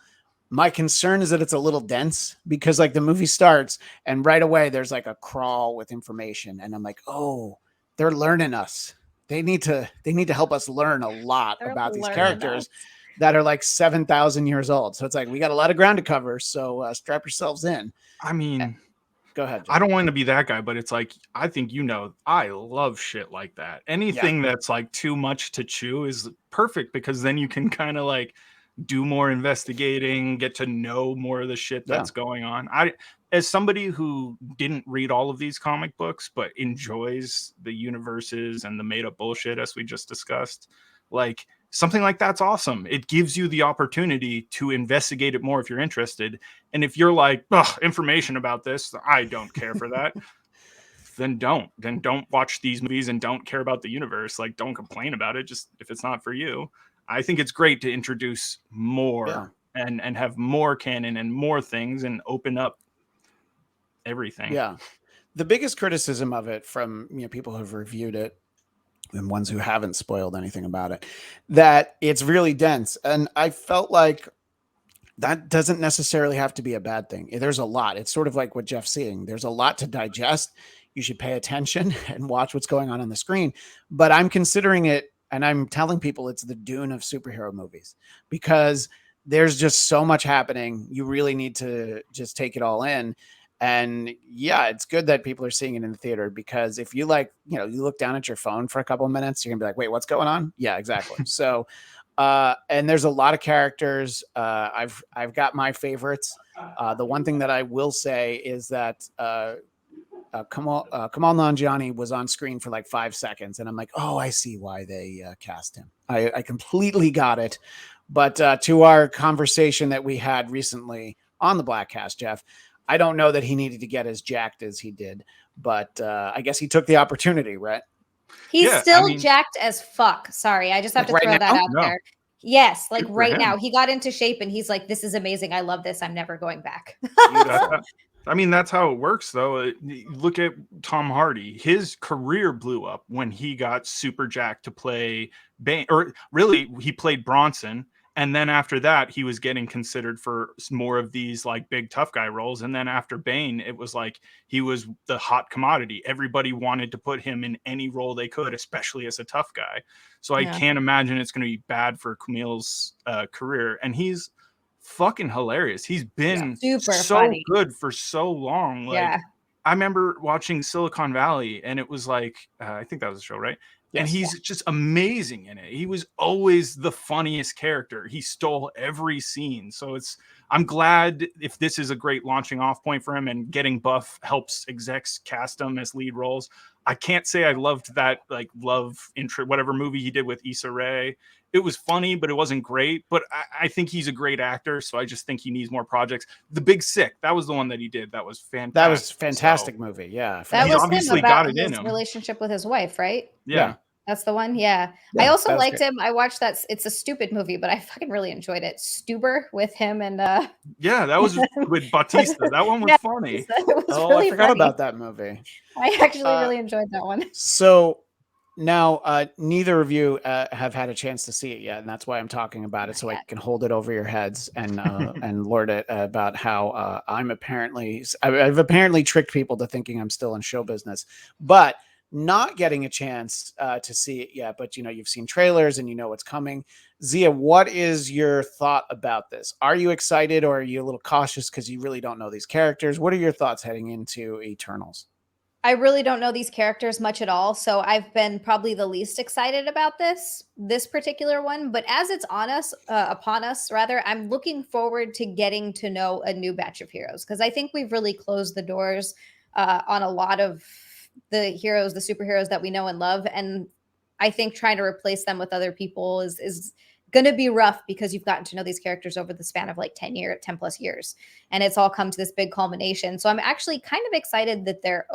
[SPEAKER 1] My concern is that it's a little dense, because like the movie starts and right away there's like a crawl with information. And I'm like, oh, they're learning us. They need to help us learn a lot about these characters that are like 7,000 years old. So it's like, we got a lot of ground to cover. So strap yourselves in.
[SPEAKER 3] I mean,
[SPEAKER 1] go ahead, Jeff.
[SPEAKER 3] I don't want to be that guy, but it's like, I think, I love shit like that. Anything that's like too much to chew is perfect, because then you can kind of like do more investigating, get to know more of the shit that's going on. As somebody who didn't read all of these comic books, but enjoys the universes and the made up bullshit, as we just discussed, like something like that's awesome. It gives you the opportunity to investigate it more if you're interested. And if you're like, information about this, I don't care for that. Then don't watch these movies and don't care about the universe. Like, don't complain about it. Just if it's not for you. I think it's great to introduce more and have more canon and more things and open up everything.
[SPEAKER 1] Yeah. The biggest criticism of it from people who've reviewed it and ones who haven't spoiled anything about it, that it's really dense. And I felt like that doesn't necessarily have to be a bad thing. There's a lot. It's sort of like what Jeff's saying. There's a lot to digest. You should pay attention and watch what's going on the screen. But I'm considering it, and I'm telling people it's the Dune of superhero movies, because there's just so much happening. You really need to just take it all in. And yeah, it's good that people are seeing it in the theater, because if you you look down at your phone for a couple of minutes, you're gonna be like, wait, what's going on? Yeah, exactly. So, and there's a lot of characters. I've got my favorites. The one thing that I will say is that, Kamal Nanjiani was on screen for like 5 seconds, and I'm like, oh, I see why they cast him. I completely got it. But to our conversation that we had recently on the Blackcast, Jeff, I don't know that he needed to get as jacked as he did, but I guess he took the opportunity, right?
[SPEAKER 2] He's still jacked as fuck. Sorry, I just have to throw that out there. Yes, like
[SPEAKER 3] Good for
[SPEAKER 2] right
[SPEAKER 3] him.
[SPEAKER 2] now. He got into shape and he's like, this is amazing. I love this. I'm never going back.
[SPEAKER 3] I mean, that's how it works, though. Look at Tom Hardy. His career blew up when he got super jacked to play Bane, or really, he played Bronson. And then after that, he was getting considered for more of these like big tough guy roles. And then after Bane, it was like he was the hot commodity. Everybody wanted to put him in any role they could, especially as a tough guy. So I can't imagine it's going to be bad for Kumail's career. And he's fucking hilarious. He's been
[SPEAKER 2] super
[SPEAKER 3] so
[SPEAKER 2] funny.
[SPEAKER 3] good for so long. Like,
[SPEAKER 2] Yeah.
[SPEAKER 3] I remember watching Silicon Valley, and it was like, I think that was a show, right?
[SPEAKER 1] Yes.
[SPEAKER 3] And he's just amazing in it. He was always the funniest character. He stole every scene. So I'm glad if this is a great launching off point for him, and getting buff helps execs cast him as lead roles. I can't say I loved that like love intro, whatever movie he did with Issa Rae. It was funny, but it wasn't great. But I think he's a great actor, so I just think he needs more projects. The Big Sick, that was the one that he did. That was fantastic.
[SPEAKER 1] That was a fantastic movie. Yeah.
[SPEAKER 2] That
[SPEAKER 3] He
[SPEAKER 2] was
[SPEAKER 3] obviously
[SPEAKER 2] him about
[SPEAKER 3] got it in
[SPEAKER 2] his
[SPEAKER 3] him.
[SPEAKER 2] relationship with his wife, right?
[SPEAKER 3] Yeah.
[SPEAKER 2] That's the one. Yeah.
[SPEAKER 1] Yeah,
[SPEAKER 2] I also
[SPEAKER 1] that was
[SPEAKER 2] liked
[SPEAKER 1] great.
[SPEAKER 2] him. I watched that. It's a stupid movie, but I fucking really enjoyed it. Stuber with him and
[SPEAKER 3] Yeah, that was with Bautista. That one was funny.
[SPEAKER 2] It was
[SPEAKER 1] Oh,
[SPEAKER 2] really
[SPEAKER 1] I forgot
[SPEAKER 2] funny.
[SPEAKER 1] about that movie.
[SPEAKER 2] I actually really enjoyed that one.
[SPEAKER 1] So now, neither of you have had a chance to see it yet, and that's why I'm talking about it, so I can hold it over your heads and and lord it about how I've apparently tricked people to thinking I'm still in show business, but not getting a chance to see it yet. But you've seen trailers and you know what's coming. Zia, what is your thought about this? Are you excited, or are you a little cautious because you really don't know these characters? What are your thoughts heading into Eternals?
[SPEAKER 2] I really don't know these characters much at all, so I've been probably the least excited about this particular one. But as it's upon us, rather, I'm looking forward to getting to know a new batch of heroes, because I think we've really closed the doors on a lot of the heroes, the superheroes that we know and love, and I think trying to replace them with other people is going to be rough, because you've gotten to know these characters over the span of like 10 plus years, and it's all come to this big culmination. So I'm actually kind of excited that they're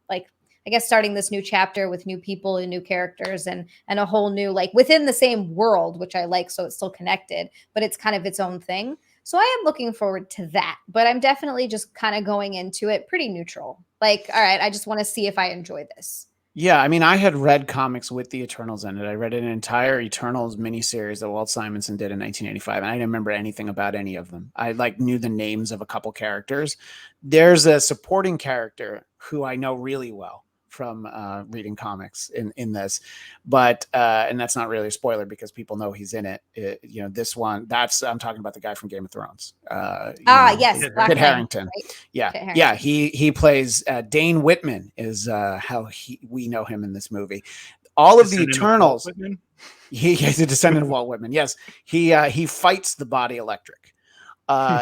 [SPEAKER 2] like, I guess, starting this new chapter with new people and new characters and a whole new, like, within the same world, which I like. So it's still connected, but it's kind of its own thing. So I am looking forward to that, but I'm definitely just kind of going into it pretty neutral. Like, all right, I just want to see if I enjoy this.
[SPEAKER 1] Yeah, I mean, I had read comics with the Eternals in it. I read an entire Eternals miniseries that Walt Simonson did in 1985, and I didn't remember anything about any of them. I knew the names of a couple characters. There's a supporting character who I know really well from reading comics in this, but and that's not really a spoiler because people know he's in it. This one, I'm talking about the guy from Game of Thrones.
[SPEAKER 2] Yes,
[SPEAKER 1] Kit Harington.
[SPEAKER 2] Right?
[SPEAKER 1] Yeah,
[SPEAKER 2] Kit Harington.
[SPEAKER 1] yeah. He plays Dane Whitman is how we know him in this movie. All of the Eternals. He's a descendant of Walt Whitman. Yes, he fights the body electric.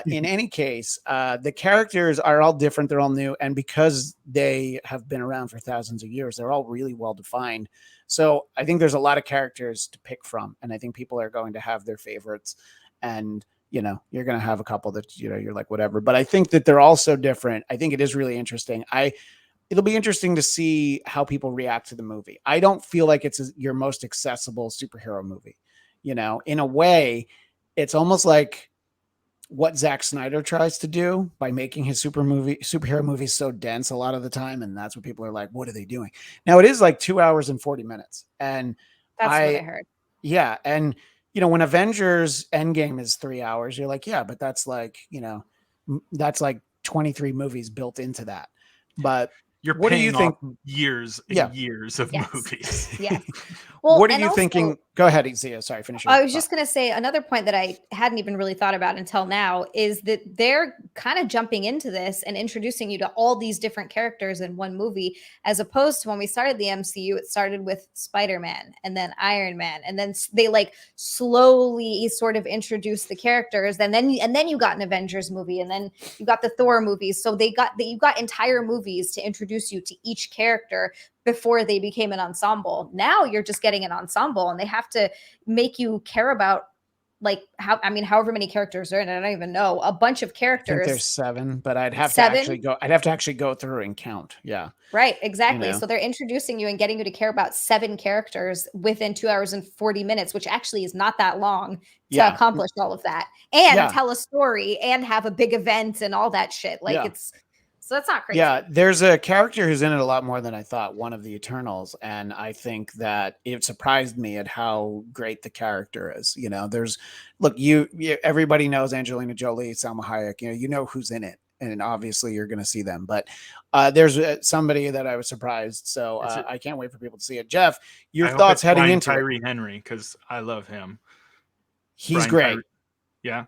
[SPEAKER 1] In any case, the characters are all different. They're all new. And because they have been around for thousands of years, they're all really well defined. So I think there's a lot of characters to pick from. And I think people are going to have their favorites. And, you're going to have a couple that, you're like, whatever. But I think that they're all so different. I think it is really interesting. It'll be interesting to see how people react to the movie. I don't feel like it's your most accessible superhero movie. In a way, it's almost like what Zack Snyder tries to do by making his superhero movies so dense a lot of the time. And that's what people are like, what are they doing? Now it is like 2 hours and 40 minutes. And
[SPEAKER 2] that's what I heard.
[SPEAKER 1] Yeah. And, when Avengers Endgame is 3 hours, you're like, yeah, but that's like, that's like 23 movies built into that. But
[SPEAKER 3] what do you think? Years and years of movies.
[SPEAKER 2] Yes. Well,
[SPEAKER 1] what are you thinking? Go ahead, Zia. Sorry, finish.
[SPEAKER 2] I was just going to say another point that I hadn't even really thought about until now is that they're kind of jumping into this and introducing you to all these different characters in one movie, as opposed to when we started the MCU, it started with Spider-Man and then Iron Man, and then they like slowly sort of introduced the characters, and then you got an Avengers movie, and then you got the Thor movies. So you got entire movies to introduce you to each character before they became an ensemble. Now you're just getting an ensemble, and they have to make you care about like however many characters are in it. I don't even know. A bunch of
[SPEAKER 1] I think
[SPEAKER 2] characters.
[SPEAKER 1] there's 7, but I'd have to
[SPEAKER 2] 7?
[SPEAKER 1] actually go through and count. Yeah.
[SPEAKER 2] Right, exactly.
[SPEAKER 1] You know?
[SPEAKER 2] So they're introducing you and getting you to care about 7 characters within 2 hours and 40 minutes, which actually is not that long to accomplish all of that and tell a story and have a big event and all that shit. Like so that's not crazy.
[SPEAKER 1] Yeah, there's a character who's in it a lot more than I thought, one of the Eternals, and I think that it surprised me at how great the character is. You know, everybody knows Angelina Jolie, Salma Hayek, you know who's in it, and obviously you're going to see them, but there's somebody that I was surprised, so I can't wait for people to see it. Jeff, your thoughts heading into
[SPEAKER 3] Tyree Henry, because I love him.
[SPEAKER 1] He's great.
[SPEAKER 3] Yeah.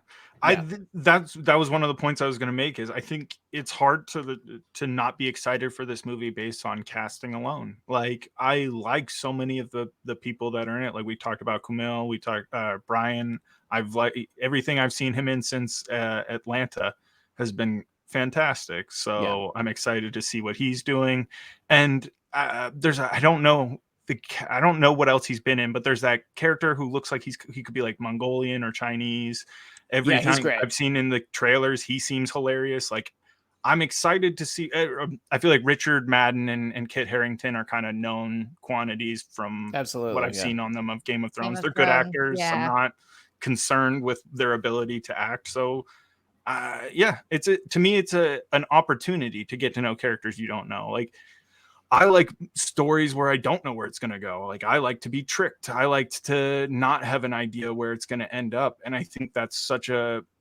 [SPEAKER 3] That was one of the points I was going to make, is I think it's hard to not be excited for this movie based on casting alone. Like, I like so many of the people that are in it. Like, we talked about Kumail, we talked Brian. I've liked everything I've seen him in since Atlanta has been fantastic. So I'm excited to see what he's doing. And I don't know what else he's been in, but there's that character who looks like he could be like Mongolian or Chinese. Every time I've seen in the trailers, he seems hilarious. Like, I'm excited to see. I feel like Richard Madden and Kit Harington are kind of known quantities from what I've seen on them of Game of Thrones. They're good actors. Yeah. I'm not concerned with their ability to act. So, to me, it's an opportunity to get to know characters you don't know. Like, I like stories where I don't know where it's going to go. Like, I like to be tricked. I like to not have an idea where it's going to end up. And I think that's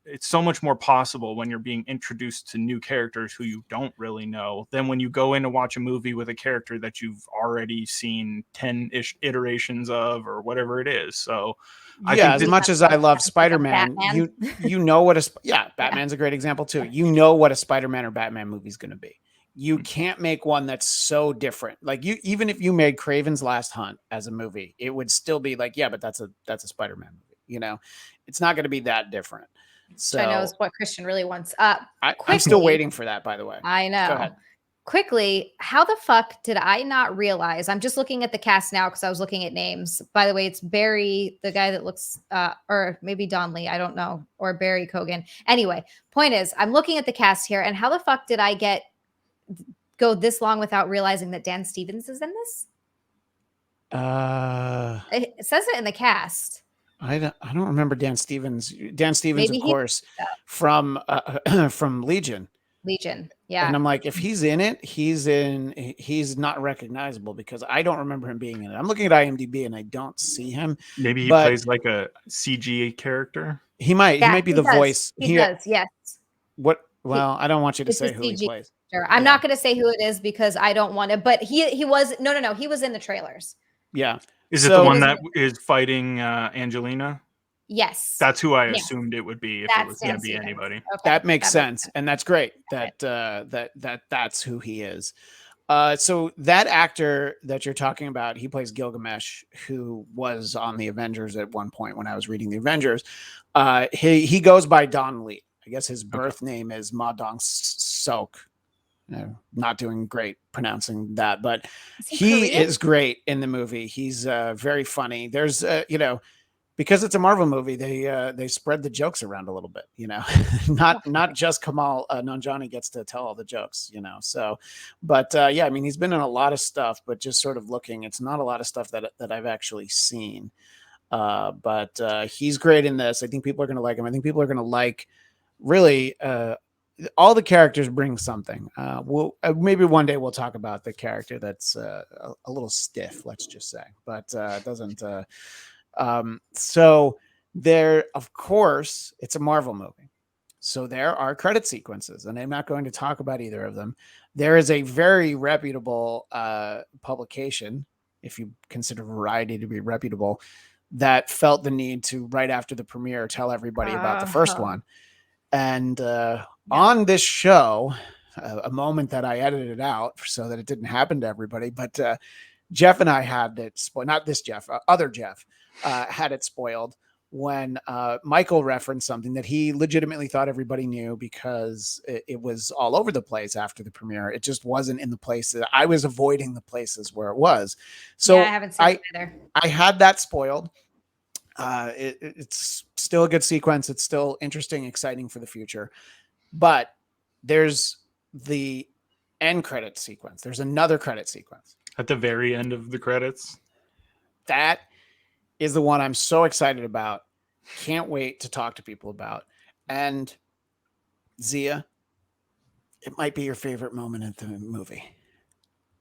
[SPEAKER 3] it's so much more possible when you're being introduced to new characters who you don't really know than when you go in to watch a movie with a character that you've already seen 10-ish iterations of or whatever it is. So
[SPEAKER 1] as much as I love Spider-Man, you know what Batman's a great example too. You know what a Spider-Man or Batman movie is going to be. You can't make one that's so different. Like, even if you made Kraven's Last Hunt as a movie, it would still be like, but that's a Spider-Man movie. You know, it's not going to be that different. So
[SPEAKER 2] I know is what Christian really wants.
[SPEAKER 1] I'm still waiting for that, by the way.
[SPEAKER 2] I know.
[SPEAKER 1] Go ahead.
[SPEAKER 2] Quickly, how the fuck did I not realize? I'm just looking at the cast now because I was looking at names. By the way, it's Barry, the guy that looks, or maybe Don Lee, I don't know, or Barry Cogan. Anyway, point is, I'm looking at the cast here, and how the fuck did I go this long without realizing that Dan Stevens is in this? It says it in the cast.
[SPEAKER 1] I don't remember Dan Stevens. Dan Stevens, maybe, of course, from Legion. Yeah. And I'm like, if he's in it, he's not recognizable because I don't remember him being in it. I'm looking at IMDb and I don't see him.
[SPEAKER 3] Maybe he plays like a CG character.
[SPEAKER 1] He might. He might be the voice.
[SPEAKER 2] He does. Yes.
[SPEAKER 1] What? Well, I don't want you to say who he plays.
[SPEAKER 2] I'm not going to say who it is because I don't want to. But he was no. He was in the trailers.
[SPEAKER 1] Yeah.
[SPEAKER 3] Is it the one that is fighting Angelina?
[SPEAKER 2] Yes.
[SPEAKER 3] That's who I assumed it would be if it was going to be anybody.
[SPEAKER 1] Okay. That makes sense. And that's great that's who he is. So that actor that you're talking about, he plays Gilgamesh, who was on the Avengers at one point when I was reading the Avengers. He goes by Don Lee. I guess his birth name is Ma Dong Sok. Not doing great pronouncing that, but he is great in the movie. He's very funny. There's because it's a Marvel movie, they spread the jokes around a little bit, not just Kamal Nanjiani gets to tell all the jokes, so, but I mean, he's been in a lot of stuff, but just sort of looking, it's not a lot of stuff that I've actually seen, but he's great in this. I think people are going to like him. I think people are going to like really all the characters bring something. We'll maybe one day we'll talk about the character that's a little stiff, let's just say, but doesn't. So there, of course, it's a Marvel movie, so there are credit sequences, and I'm not going to talk about either of them. There is a very reputable publication, if you consider Variety to be reputable, that felt the need to, right after the premiere, tell everybody about the first one. And on this show, a moment that I edited out so that it didn't happen to everybody, but Jeff and I had it spoiled. Not this Jeff, other Jeff had it spoiled when Michael referenced something that he legitimately thought everybody knew because it was all over the place after the premiere. It just wasn't in the places. I was avoiding the places where it was. So
[SPEAKER 2] I haven't seen it either.
[SPEAKER 1] I had that spoiled. It's still a good sequence. It's still interesting, exciting for the future. But there's the end credit sequence. There's another credit sequence.
[SPEAKER 3] At the very end of the credits.
[SPEAKER 1] That is the one I'm so excited about. Can't wait to talk to people about. And Zia, it might be your favorite moment in the movie.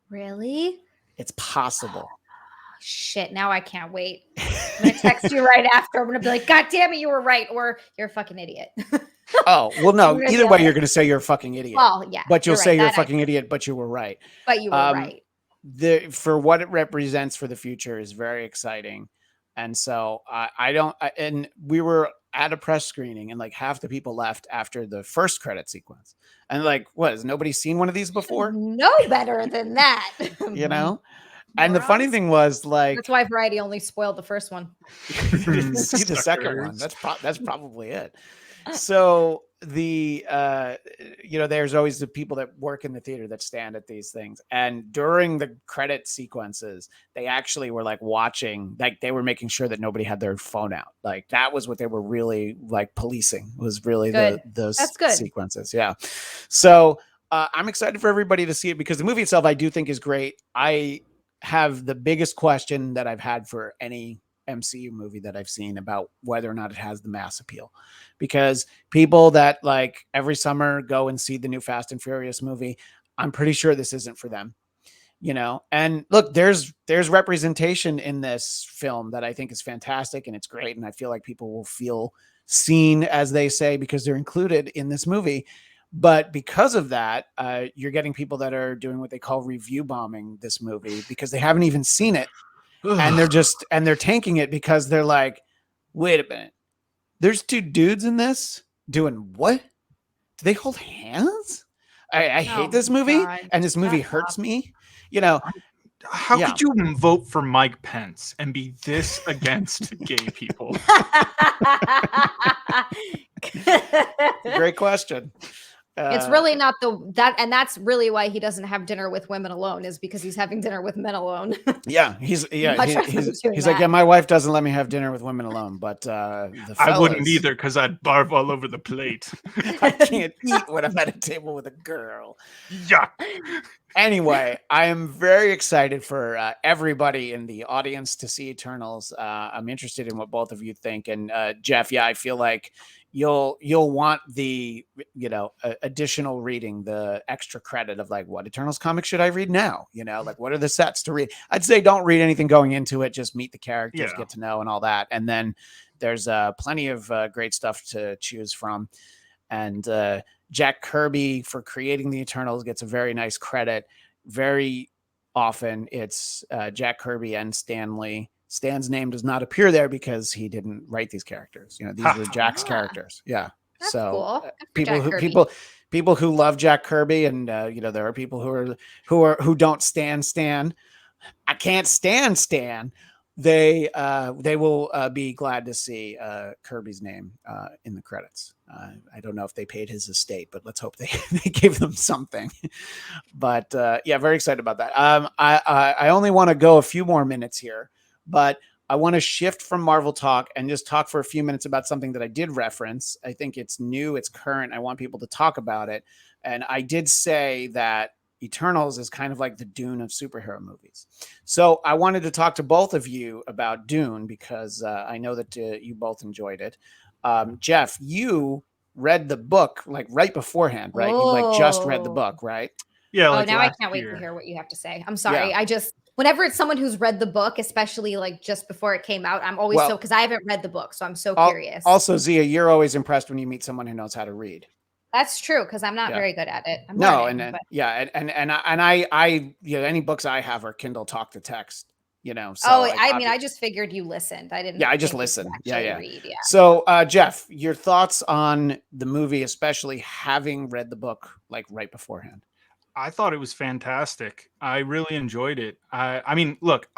[SPEAKER 2] Really?
[SPEAKER 1] It's possible.
[SPEAKER 2] Shit, now I can't wait. I'm gonna text you right after. I'm gonna be like, God damn it, you were right, or you're a fucking idiot.
[SPEAKER 1] Oh, well, no, either way, you're gonna say you're a fucking idiot.
[SPEAKER 2] Well, yeah.
[SPEAKER 1] But you'll say you're a fucking idiot, but you were right.
[SPEAKER 2] But you were right.
[SPEAKER 1] For what it represents for the future is very exciting. And so and we were at a press screening and like half the people left after the first credit sequence. And like, what, has nobody seen one of these before?
[SPEAKER 2] No better than that.
[SPEAKER 1] You know? And the funny thing was, like,
[SPEAKER 2] that's why Variety only spoiled the first one.
[SPEAKER 1] Didn't see the second one. That's probably it. So there's always the people that work in the theater that stand at these things. And during the credit sequences, they actually were like watching, like they were making sure that nobody had their phone out. Like that was what they were really like policing, was really those sequences. Yeah. So I'm excited for everybody to see it because the movie itself, I do think is great. I have the biggest question that I've had for any MCU movie that I've seen about whether or not it has the mass appeal, because people that like every summer go and see the new Fast and Furious movie, I'm pretty sure this isn't for them, you know? And look, there's representation in this film that I think is fantastic and it's great. And I feel like people will feel seen, as they say, because they're included in this movie. But because of that, you're getting people that are doing what they call review bombing this movie because they haven't even seen it. And they're tanking it because they're like, wait a minute, there's two dudes in this doing what? Do they hold hands? I hate this movie, and this movie hurts me. You know,
[SPEAKER 3] how could you vote for Mike Pence and be this against gay people?
[SPEAKER 1] Great question.
[SPEAKER 2] It's really not and that's really why he doesn't have dinner with women alone, is because he's having dinner with men alone.
[SPEAKER 1] He's like, yeah, my wife doesn't let me have dinner with women alone, but the fellas,
[SPEAKER 3] I wouldn't either because I'd barf all over the plate.
[SPEAKER 1] I can't eat when I'm at a table with a girl.
[SPEAKER 3] Yeah.
[SPEAKER 1] Anyway, I am very excited for everybody in the audience to see Eternals. I'm interested in what both of you think, and Jeff, I feel like you'll want the additional reading, the extra credit of like, what Eternals comic should I read now? Like, what are the sets to read? I'd say don't read anything going into it. Just meet the characters, get to know and all that. And then there's plenty of great stuff to choose from. And Jack Kirby, for creating the Eternals, gets a very nice credit. Very often it's Jack Kirby and Stan Lee. Stan's name does not appear there because he didn't write these characters. These were Jack's characters. Yeah.
[SPEAKER 2] That's
[SPEAKER 1] so
[SPEAKER 2] cool.
[SPEAKER 1] People who love Jack Kirby, and there are people who don't stand Stan. I can't stand Stan. They will be glad to see Kirby's name in the credits. I don't know if they paid his estate, but let's hope they gave them something. But very excited about that. I only want to go a few more minutes here, but I want to shift from Marvel talk and just talk for a few minutes about something that I did reference. I think it's new, it's current. I want people to talk about it. And I did say that Eternals is kind of like the Dune of superhero movies. So I wanted to talk to both of you about Dune because I know that you both enjoyed it. Jeff, you read the book like right beforehand, right? You like just read the book, right?
[SPEAKER 3] Yeah.
[SPEAKER 2] Like now I can't wait to hear what you have to say. I'm sorry. Yeah. Whenever it's someone who's read the book, especially like just before it came out, I'm always because I haven't read the book. So I'm so curious.
[SPEAKER 1] Also, Zia, you're always impressed when you meet someone who knows how to read.
[SPEAKER 2] That's true, because I'm not very good at it.
[SPEAKER 1] I any books I have are Kindle Talk to Text. So
[SPEAKER 2] I just figured you listened. I didn't.
[SPEAKER 1] Yeah, I just listened.
[SPEAKER 2] Read, yeah.
[SPEAKER 1] So, Jeff, your thoughts on the movie, especially having read the book like right beforehand?
[SPEAKER 3] I thought it was fantastic. I really enjoyed it. I mean, look,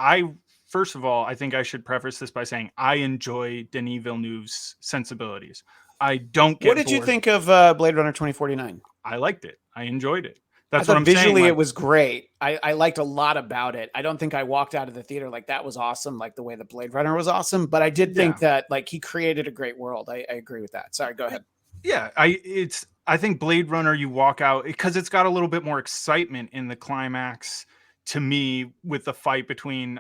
[SPEAKER 3] first of all, I think I should preface this by saying I enjoy Denis Villeneuve's sensibilities. I don't get
[SPEAKER 1] What did you think of Blade Runner 2049?
[SPEAKER 3] I liked it. I enjoyed it. That's what I'm saying.
[SPEAKER 1] Visually,
[SPEAKER 3] like,
[SPEAKER 1] it was great. I liked a lot about it. I don't think I walked out of the theater like that was awesome, like the way the Blade Runner was awesome. But I did think that like he created a great world. I agree with that. Sorry, go ahead.
[SPEAKER 3] Yeah, I think Blade Runner, you walk out because it's got a little bit more excitement in the climax to me with the fight between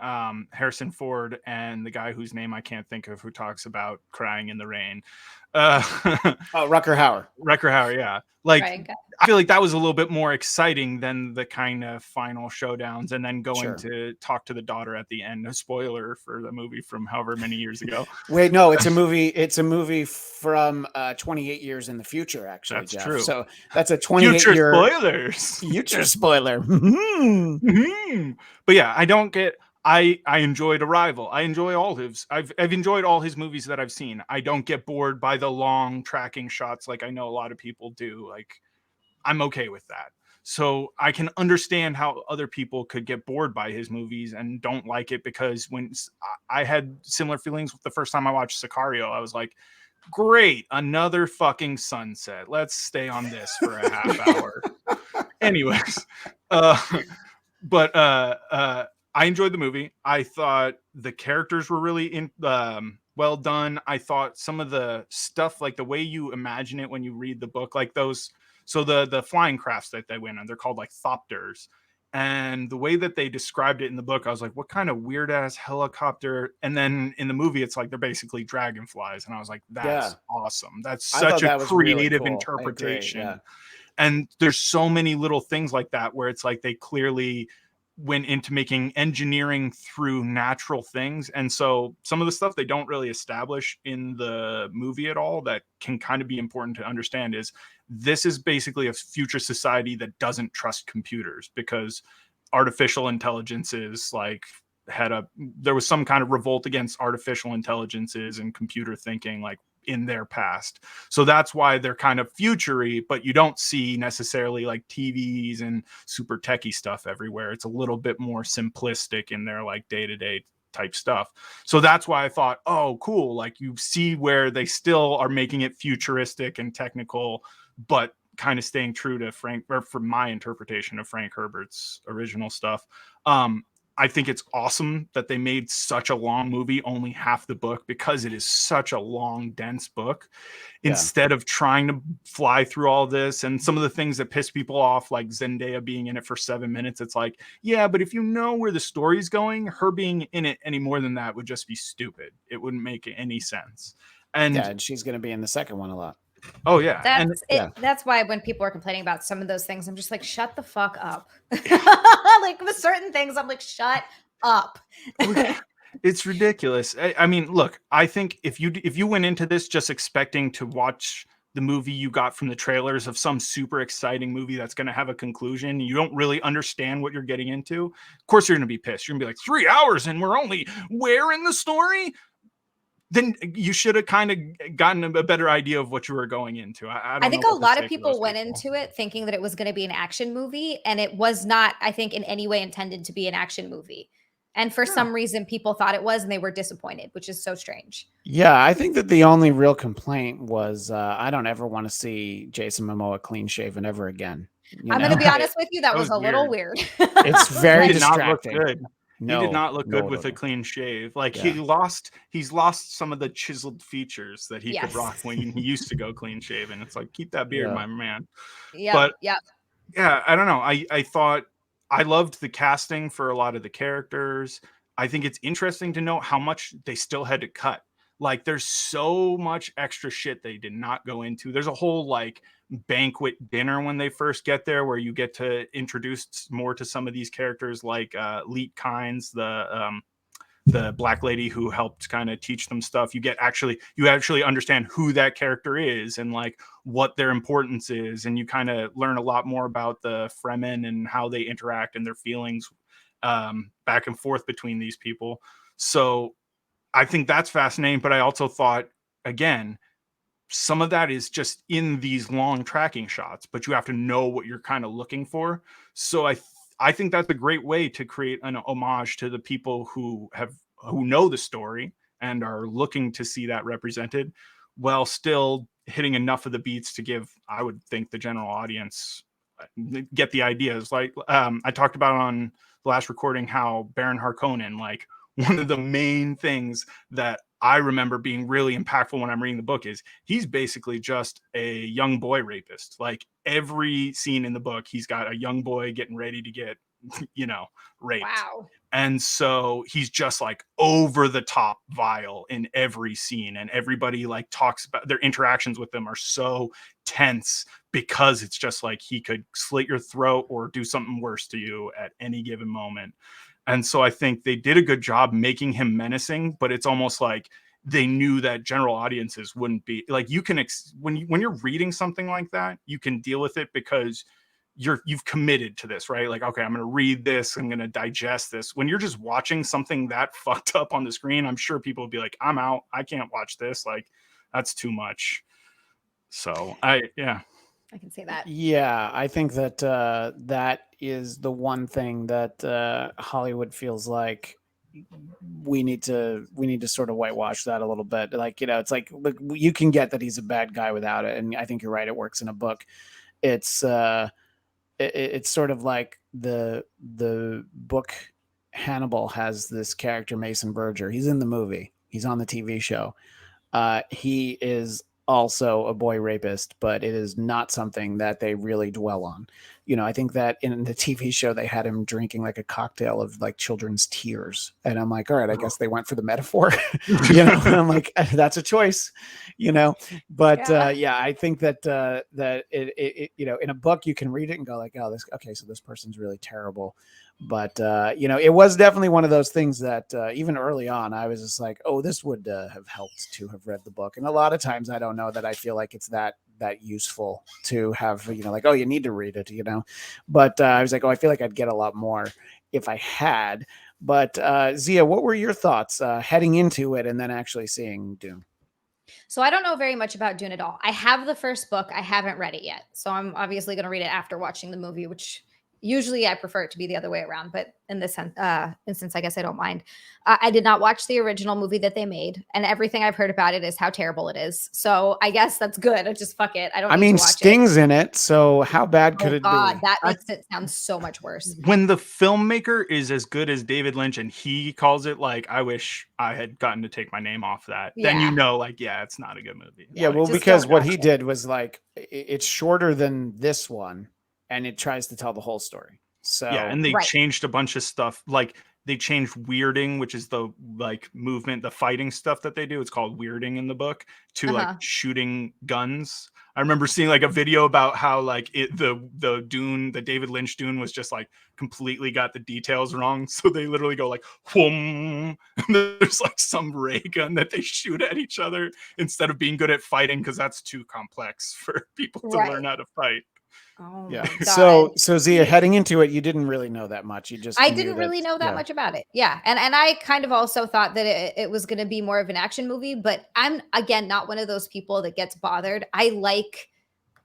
[SPEAKER 3] Harrison Ford and the guy whose name I can't think of, who talks about crying in the rain.
[SPEAKER 1] Oh, Rucker Hauer.
[SPEAKER 3] Rucker Hauer, yeah. Like,
[SPEAKER 2] Right.
[SPEAKER 3] I feel like that was a little bit more exciting than the kind of final showdowns, and then going to talk to the daughter at the end. A spoiler for the movie from however many years ago.
[SPEAKER 1] Wait, no, it's a movie. It's a movie from 28 years in the future. Actually,
[SPEAKER 3] That's
[SPEAKER 1] Jeff.
[SPEAKER 3] true.
[SPEAKER 1] So that's a 28-year
[SPEAKER 3] spoilers.
[SPEAKER 1] Future spoiler.
[SPEAKER 3] But yeah, I don't get. I enjoyed Arrival. I enjoy all his. I've enjoyed all his movies that I've seen. I don't get bored by the long tracking shots like I know a lot of people do. Like, I'm okay with that. So I can understand how other people could get bored by his movies and don't like it, because when I had similar feelings the first time I watched Sicario, I was like, great, another fucking sunset. Let's stay on this for a half hour. Anyways, I enjoyed the movie. I thought the characters were really well done. I thought some of the stuff, like the way you imagine it when you read the book, like those. So the flying crafts that they went on, they're called like thopters. And the way that they described it in the book, I was like, what kind of weird ass helicopter? And then in the movie, it's like they're basically dragonflies. And I was like, that's awesome. That's such a creative interpretation. And there's so many little things like that where it's like they clearly went into making engineering through natural things. And so some of the stuff they don't really establish in the movie at all that can kind of be important to understand is this is basically a future society that doesn't trust computers, because artificial intelligences like there was some kind of revolt against artificial intelligences and computer thinking like in their past. So that's why they're kind of future-y, but you don't see necessarily like TVs and super techie stuff everywhere. It's a little bit more simplistic in their like day-to-day type stuff. So that's why I thought, oh, cool. Like you see where they still are making it futuristic and technical, but kind of staying true to from my interpretation of Frank Herbert's original stuff. I think it's awesome that they made such a long movie, only half the book, because it is such a long, dense book. Instead of trying to fly through all this and some of the things that piss people off, like Zendaya being in it for 7 minutes, it's like, yeah, but if you know where the story's going, her being in it any more than that would just be stupid. It wouldn't make any sense.
[SPEAKER 1] And she's going to be in the second one a lot.
[SPEAKER 3] Oh yeah.
[SPEAKER 2] That's it. That's why when people are complaining about some of those things, I'm just like, shut the fuck up. Like with certain things, I'm like, shut up.
[SPEAKER 3] It's ridiculous. I mean, look, I think if you went into this just expecting to watch the movie you got from the trailers of some super exciting movie that's going to have a conclusion, you don't really understand what you're getting into, of course you're going to be pissed. You're going to be like, 3 hours and we're only where in the story? Then you should have kind of gotten a better idea of what you were going into. I
[SPEAKER 2] think a lot of people went into it thinking that it was going to be an action movie, and it was not, I think, in any way intended to be an action movie. And for some reason, people thought it was, and they were disappointed, which is so strange.
[SPEAKER 1] Yeah, I think that the only real complaint was I don't ever want to see Jason Momoa clean shaven ever again.
[SPEAKER 2] I'm going to be honest with you. That was a little weird.
[SPEAKER 1] It's very distracting.
[SPEAKER 3] Not look good. No, he did not look good with a clean shave. Like he's lost some of the chiseled features that he could rock when he used to go clean shaven. It's like, keep that beard, my man. Yeah, I don't know. I thought I loved the casting for a lot of the characters. I think it's interesting to know how much they still had to cut. Like there's so much extra shit they did not go into. There's a whole like banquet dinner when they first get there where you get to introduce more to some of these characters, like Leet Kynes, the black lady who helped kind of teach them stuff. You actually understand who that character is and like what their importance is, and you kind of learn a lot more about the Fremen and how they interact and their feelings back and forth between these people. So I think that's fascinating, but I also thought, again, some of that is just in these long tracking shots, but you have to know what you're kind of looking for. So I think that's a great way to create an homage to the people who know the story and are looking to see that represented, while still hitting enough of the beats to give, I would think, the general audience get the ideas. Like I talked about on the last recording how Baron Harkonnen, like one of the main things that I remember being really impactful when I'm reading the book is he's basically just a young boy rapist. Like every scene in the book, he's got a young boy getting ready to get, raped.
[SPEAKER 2] Wow.
[SPEAKER 3] And so he's just like over the top vile in every scene. And everybody like talks about their interactions with them are so tense because it's just like he could slit your throat or do something worse to you at any given moment. And so I think they did a good job making him menacing, but it's almost like they knew that general audiences wouldn't be like, you can when you're reading something like that, you can deal with it because you've committed to this, right? Like, okay, I'm going to read this, I'm going to digest this. When you're just watching something that fucked up on the screen, I'm sure people will be like, I'm out, I can't watch this, like that's too much. So I
[SPEAKER 2] can say that.
[SPEAKER 1] Yeah, I think that that is the one thing that Hollywood feels like we need to sort of whitewash that a little bit. Like, it's like, look, you can get that he's a bad guy without it, and I think you're right. It works in a book. It's it's sort of like the book Hannibal has this character Mason Berger. He's in the movie. He's on the TV show. He is also a boy rapist, but it is not something that they really dwell on. I think that in the TV show they had him drinking like a cocktail of like children's tears, and I'm like, all right, I guess they went for the metaphor. I'm like, that's a choice, But yeah, I think that that it in a book you can read it and go like, oh, so this person's really terrible. But it was definitely one of those things that even early on I was just like, oh, this would have helped to have read the book. And a lot of times I don't know that I feel like it's that useful to have, like, oh, you need to read it, But I was like, oh, I feel like I'd get a lot more if I had. But Zia, what were your thoughts heading into it and then actually seeing Dune?
[SPEAKER 2] So I don't know very much about Dune at all. I have the first book. I haven't read it yet. So I'm obviously going to read it after watching the movie, which usually I prefer it to be the other way around. But in this instance, I guess I don't mind. I did not watch the original movie that they made. And everything I've heard about it is how terrible it is. So I guess that's good. I just fuck it. I don't need to watch
[SPEAKER 1] Sting's in it. So how bad could it be?
[SPEAKER 2] That makes it sound so much worse.
[SPEAKER 3] When the filmmaker is as good as David Lynch and he calls it like, I wish I had gotten to take my name off that, then it's not a good movie.
[SPEAKER 1] Yeah, well, because what he did was like, it's shorter than this one, and it tries to tell the whole story. So
[SPEAKER 3] yeah, and they changed a bunch of stuff. Like they changed weirding, which is the like movement, the fighting stuff that they do. It's called weirding in the book, to like shooting guns. I remember seeing like a video about how like the Dune, the David Lynch Dune was just like completely got the details wrong. So they literally go like, whoom, and there's like some ray gun that they shoot at each other instead of being good at fighting because that's too complex for people to learn how to fight.
[SPEAKER 2] Oh
[SPEAKER 1] yeah. So Zia, heading into it, you didn't really know that much. I
[SPEAKER 2] didn't really know that much about it. Yeah. And I kind of also thought that it was going to be more of an action movie, but I'm again not one of those people that gets bothered. I like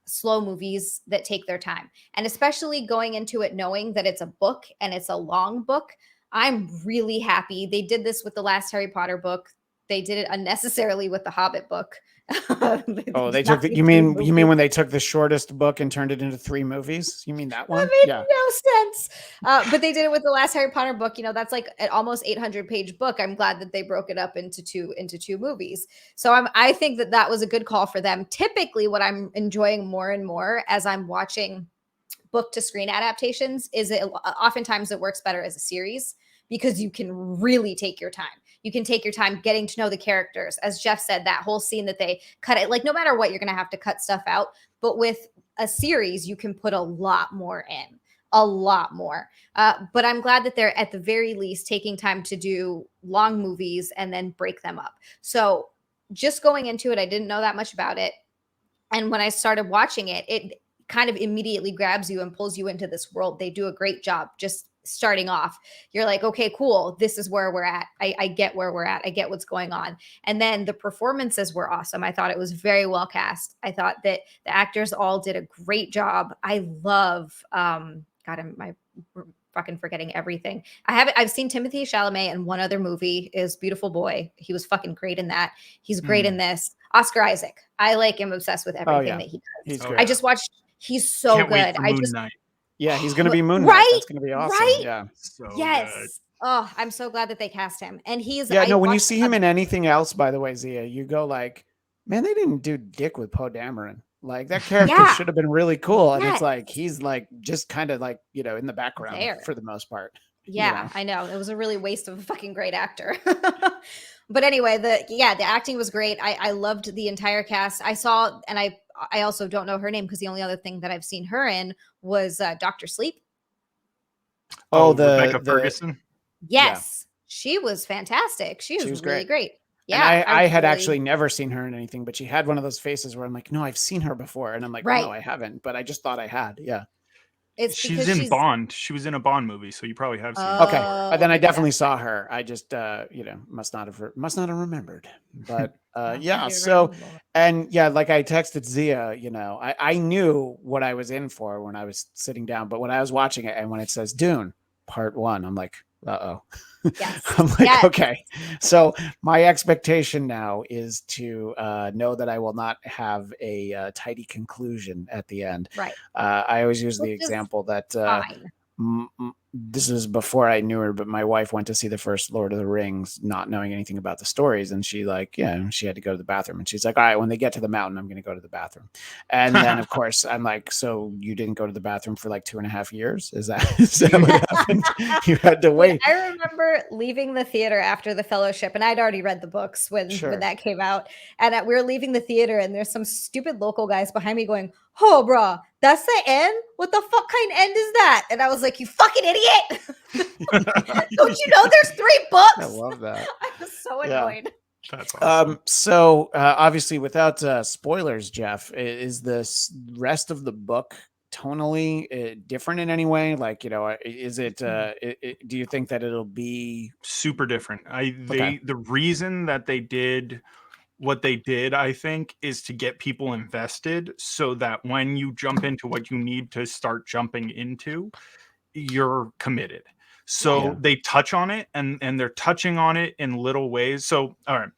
[SPEAKER 2] slow movies that take their time. And especially going into it knowing that it's a book and it's a long book, I'm really happy. They did this with the last Harry Potter book. They did it unnecessarily with the Hobbit book.
[SPEAKER 1] They took you mean when they took the shortest book and turned it into 3 movies? You mean that one?
[SPEAKER 2] That made no sense. But they did it with the last Harry Potter book. That's like an almost 800-page book. I'm glad that they broke it up into two movies. So I think that was a good call for them. Typically, what I'm enjoying more and more as I'm watching book to screen adaptations is oftentimes it works better as a series because you can really take your time. You can take your time getting to know the characters. As Jeff said, that whole scene that they cut it, like no matter what, you're going to have to cut stuff out. But with a series, you can put a lot more in, a lot more. But I'm glad that they're at the very least taking time to do long movies and then break them up. So just going into it, I didn't know that much about it. And when I started watching it, it kind of immediately grabs you and pulls you into this world. They do a great job just starting off. You're like, okay, cool. This is where we're at. I get where we're at. I get what's going on. And then the performances were awesome. I thought it was very well cast. I thought that the actors all did a great job. I love, God, I'm fucking forgetting everything. I've seen Timothée Chalamet in one other movie is Beautiful Boy. He was fucking great in that. He's great in this. Oscar Isaac. I like him, obsessed with everything that he does.
[SPEAKER 1] He's great.
[SPEAKER 2] I just watched He's so
[SPEAKER 3] Can't wait
[SPEAKER 2] good.
[SPEAKER 3] for Moon Knight.
[SPEAKER 1] Yeah, he's going to be Moon Knight.
[SPEAKER 2] Right,
[SPEAKER 1] That's going to be awesome.
[SPEAKER 2] right?
[SPEAKER 1] Yeah.
[SPEAKER 3] So
[SPEAKER 2] Yes.
[SPEAKER 3] good.
[SPEAKER 2] Oh, I'm so glad that they cast him. And he's
[SPEAKER 1] Yeah, no, when you see him in anything else, by the way, Zia, you go like, man, they didn't do dick with Poe Dameron. Like that character
[SPEAKER 2] Yeah.
[SPEAKER 1] should have been really cool. And it's
[SPEAKER 2] Yes.
[SPEAKER 1] like he's like just kind of like, you know, in the background
[SPEAKER 2] There.
[SPEAKER 1] for the most part.
[SPEAKER 2] Yeah,
[SPEAKER 1] you know?
[SPEAKER 2] I know. It was a really waste of a fucking great actor. But anyway, the acting was great. I loved the entire cast. I saw, and I also don't know her name because the only other thing that I've seen her in was Dr. Sleep.
[SPEAKER 1] Oh,
[SPEAKER 3] Rebecca Ferguson.
[SPEAKER 2] Yes, she was fantastic. She was really great. Yeah,
[SPEAKER 1] and I had actually never seen her in anything, but she had one of those faces where I'm like, no, I've seen her before, and I'm like, no, I haven't, but I just thought I had. Yeah.
[SPEAKER 3] She's in Bond. She was in a Bond movie, so you probably have seen her.
[SPEAKER 1] Okay, then I definitely saw her. I just, you know, must not have remembered. But yeah, so and yeah, like I texted Zia, you know, I knew what I was in for when I was sitting down, but when I was watching it and when it says Dune Part 1, I'm like, uh-oh.
[SPEAKER 2] Yes.
[SPEAKER 1] I'm like, okay. So my expectation now is to know that I will not have a tidy conclusion at the end.
[SPEAKER 2] Right.
[SPEAKER 1] I always use the example that this is before I knew her, but my wife went to see the first Lord of the Rings, not knowing anything about the stories. And she like, yeah, she had to go to the bathroom. And she's like, all right, when they get to the mountain, I'm going to go to the bathroom. And then of course I'm like, so you didn't go to the bathroom for like 2.5 years? Is that what happened? You had to wait.
[SPEAKER 2] I remember leaving the theater after the Fellowship, and I'd already read the books when that came out. And we were leaving the theater, and there's some stupid local guys behind me going, oh, bro, that's the end? What the fuck kind of end is that? And I was like, you fucking idiot. Don't you know there's 3 books?
[SPEAKER 1] I love that.
[SPEAKER 2] I was so annoyed.
[SPEAKER 3] That's awesome.
[SPEAKER 1] So obviously without spoilers, Jeff, is this rest of the book tonally different in any way? Like, you know, is it, do you think that it'll be
[SPEAKER 3] super different? The reason that they did what they did, I think, is to get people invested so that when you jump into what you need to start jumping into, you're committed. So they touch on it and they're touching on it in little ways. So, all right.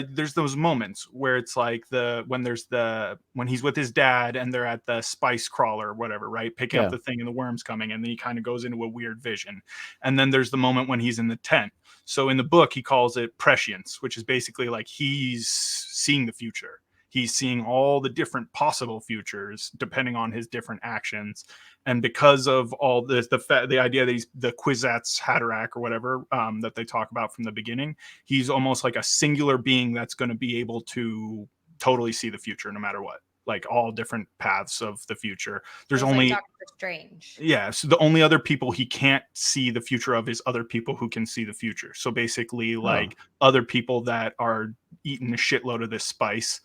[SPEAKER 3] There's those moments where it's like when he's with his dad and they're at the spice crawler or whatever, right? Picking up the thing and the worm's coming, and then he kind of goes into a weird vision. And then there's the moment when he's in the tent. So in the book, he calls it prescience, which is basically like he's seeing the future. He's seeing all the different possible futures depending on his different actions. And because of all this, the idea that he's the Kwisatz Haderach or whatever that they talk about from the beginning, he's almost like a singular being that's going to be able to totally see the future no matter what. Like all different paths of the future. There's only
[SPEAKER 2] like Doctor Strange.
[SPEAKER 3] Yeah, so the only other people he can't see the future of is other people who can see the future. So basically, like other people that are eating a shitload of this spice,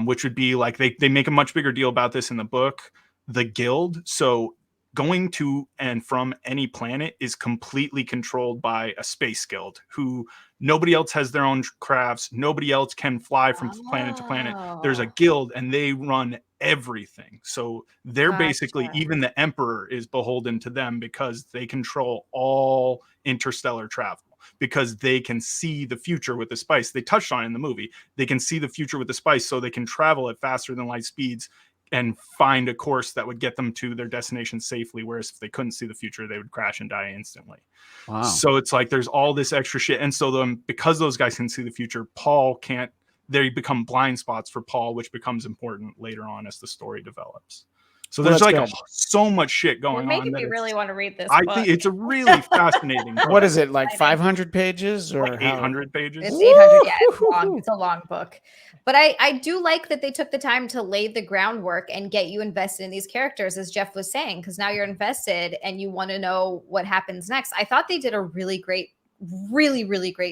[SPEAKER 3] which would be like they make a much bigger deal about this in the book. The guild. So going to and from any planet is completely controlled by a space guild who nobody else has their own crafts. Nobody else can fly from planet to planet. There's a guild and they run everything. So they're basically, even the emperor is beholden to them because they control all interstellar travel, because they can see the future with the spice. They touched on it in the movie. They can see the future with the spice, so they can travel at faster than light speeds and find a course that would get them to their destination safely. Whereas if they couldn't see the future, they would crash and die instantly. Wow. So it's like there's all this extra shit. And so because those guys can see the future, Paul can't. They become blind spots for Paul, which becomes important later on as the story develops. So there's so much shit going on.
[SPEAKER 2] Making me really want to read this.
[SPEAKER 3] I think it's a really fascinating book.
[SPEAKER 1] What is it, like 500 pages or
[SPEAKER 3] like 800 pages?
[SPEAKER 2] It's 800. Yeah, it's long. It's a long book. But I do like that they took the time to lay the groundwork and get you invested in these characters, as Jeff was saying, because now you're invested and you want to know what happens next. I thought they did a really great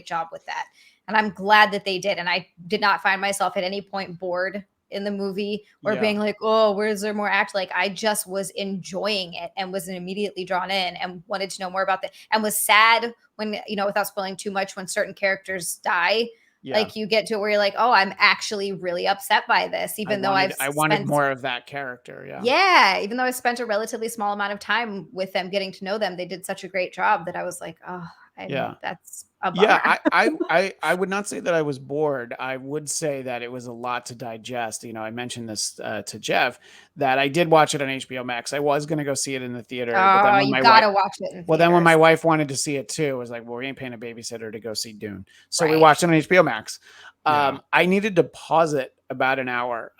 [SPEAKER 2] job with that. And I'm glad that they did. And I did not find myself at any point bored in the movie or being like, oh, where's there more act? Like I just was enjoying it and was immediately drawn in and wanted to know more about that, and was sad when, you know, without spoiling too much, when certain characters die. Like you get to where you're like, oh, I'm actually really upset by this, even though I
[SPEAKER 1] wanted more of that character.
[SPEAKER 2] Even though I spent a relatively small amount of time with them, getting to know them, they did such a great job that I was like, oh, And that's a bummer.
[SPEAKER 1] Yeah, I would not say that I was bored. I would say that it was a lot to digest. You know, I mentioned this to Jeff that I did watch it on HBO Max. I was going to go see it in the theater. But then when
[SPEAKER 2] you gotta watch it in
[SPEAKER 1] well, then when
[SPEAKER 2] theaters.
[SPEAKER 1] my wife wanted to see it too, it was like, well, we ain't paying a babysitter to go see Dune. So we
[SPEAKER 2] Right.
[SPEAKER 1] watched it on HBO Max.
[SPEAKER 3] Yeah.
[SPEAKER 1] I needed to pause it about an hour.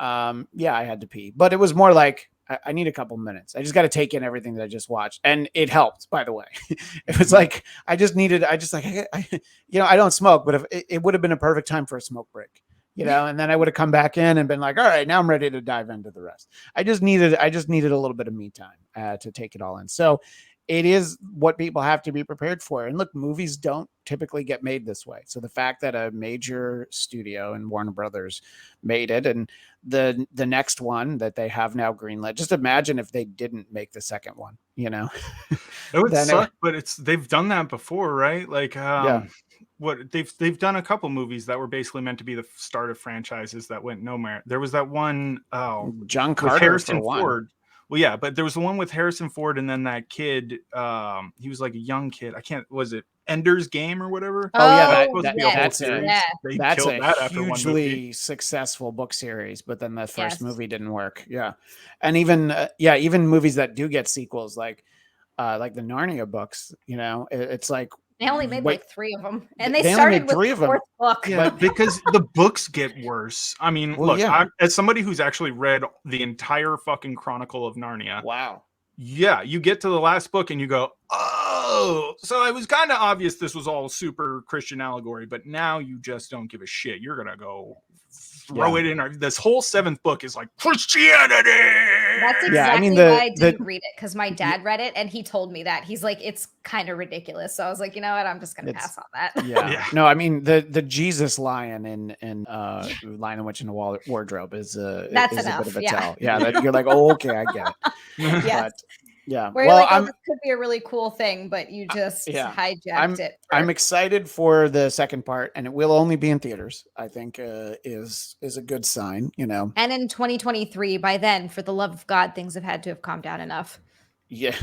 [SPEAKER 1] Yeah, I had to pee, but it was more like, I need a couple minutes. I just got to take in everything that I just watched. And it helped, by the way. It was like, I don't smoke, but if it would have been a perfect time for a smoke break, you know, and then I would have come back in and been like, all right, now I'm ready to dive into the rest. I just needed a little bit of me time to take it all in. So it is what people have to be prepared for. And look, movies don't typically get made this way. So the fact that a major studio and Warner Brothers made it, and the next one that they have now greenlit, just imagine if they didn't make the second one, you know.
[SPEAKER 3] It would suck, but they've done that before, right? Like what they've done a couple movies that were basically meant to be the start of franchises that went nowhere. There was that one
[SPEAKER 1] John Carter
[SPEAKER 3] with Harrison
[SPEAKER 1] for one.
[SPEAKER 3] Ford. Well, yeah, but there was the one with Harrison Ford, and then that kid, he was like a young kid. Was it Ender's Game or whatever?
[SPEAKER 1] That's a hugely successful book series, but then the first movie didn't work. Yeah. And even movies that do get sequels, like the Narnia books, you know, it's like
[SPEAKER 2] they only made like 3 of them, and they started with the 4th book.
[SPEAKER 3] Yeah, because the books get worse. I mean, as somebody who's actually read the entire fucking Chronicle of Narnia.
[SPEAKER 1] Wow.
[SPEAKER 3] Yeah, you get to the last book and you go, oh, so it was kind of obvious this was all super Christian allegory, but now you just don't give a shit. You're gonna go throw it in. This whole 7th book is like Christianity.
[SPEAKER 2] That's exactly why I didn't read it, because my dad read it and he told me that. He's like, it's kind of ridiculous. So I was like, you know what, I'm just gonna pass on that.
[SPEAKER 1] Yeah. No, I mean the Jesus lion in Lion and Witch in the Wardrobe is
[SPEAKER 2] that's
[SPEAKER 1] is
[SPEAKER 2] enough.
[SPEAKER 1] A bit of a tell. Yeah, you're like, oh, okay, I get it.
[SPEAKER 2] Yes.
[SPEAKER 1] But, yeah.
[SPEAKER 2] Where you're like, this could be a really cool thing, but you just hijacked it.
[SPEAKER 1] I'm excited for the second part, and it will only be in theaters. I think is a good sign, you know.
[SPEAKER 2] And in 2023, by then, for the love of God, things have had to have calmed down enough.
[SPEAKER 1] Yeah.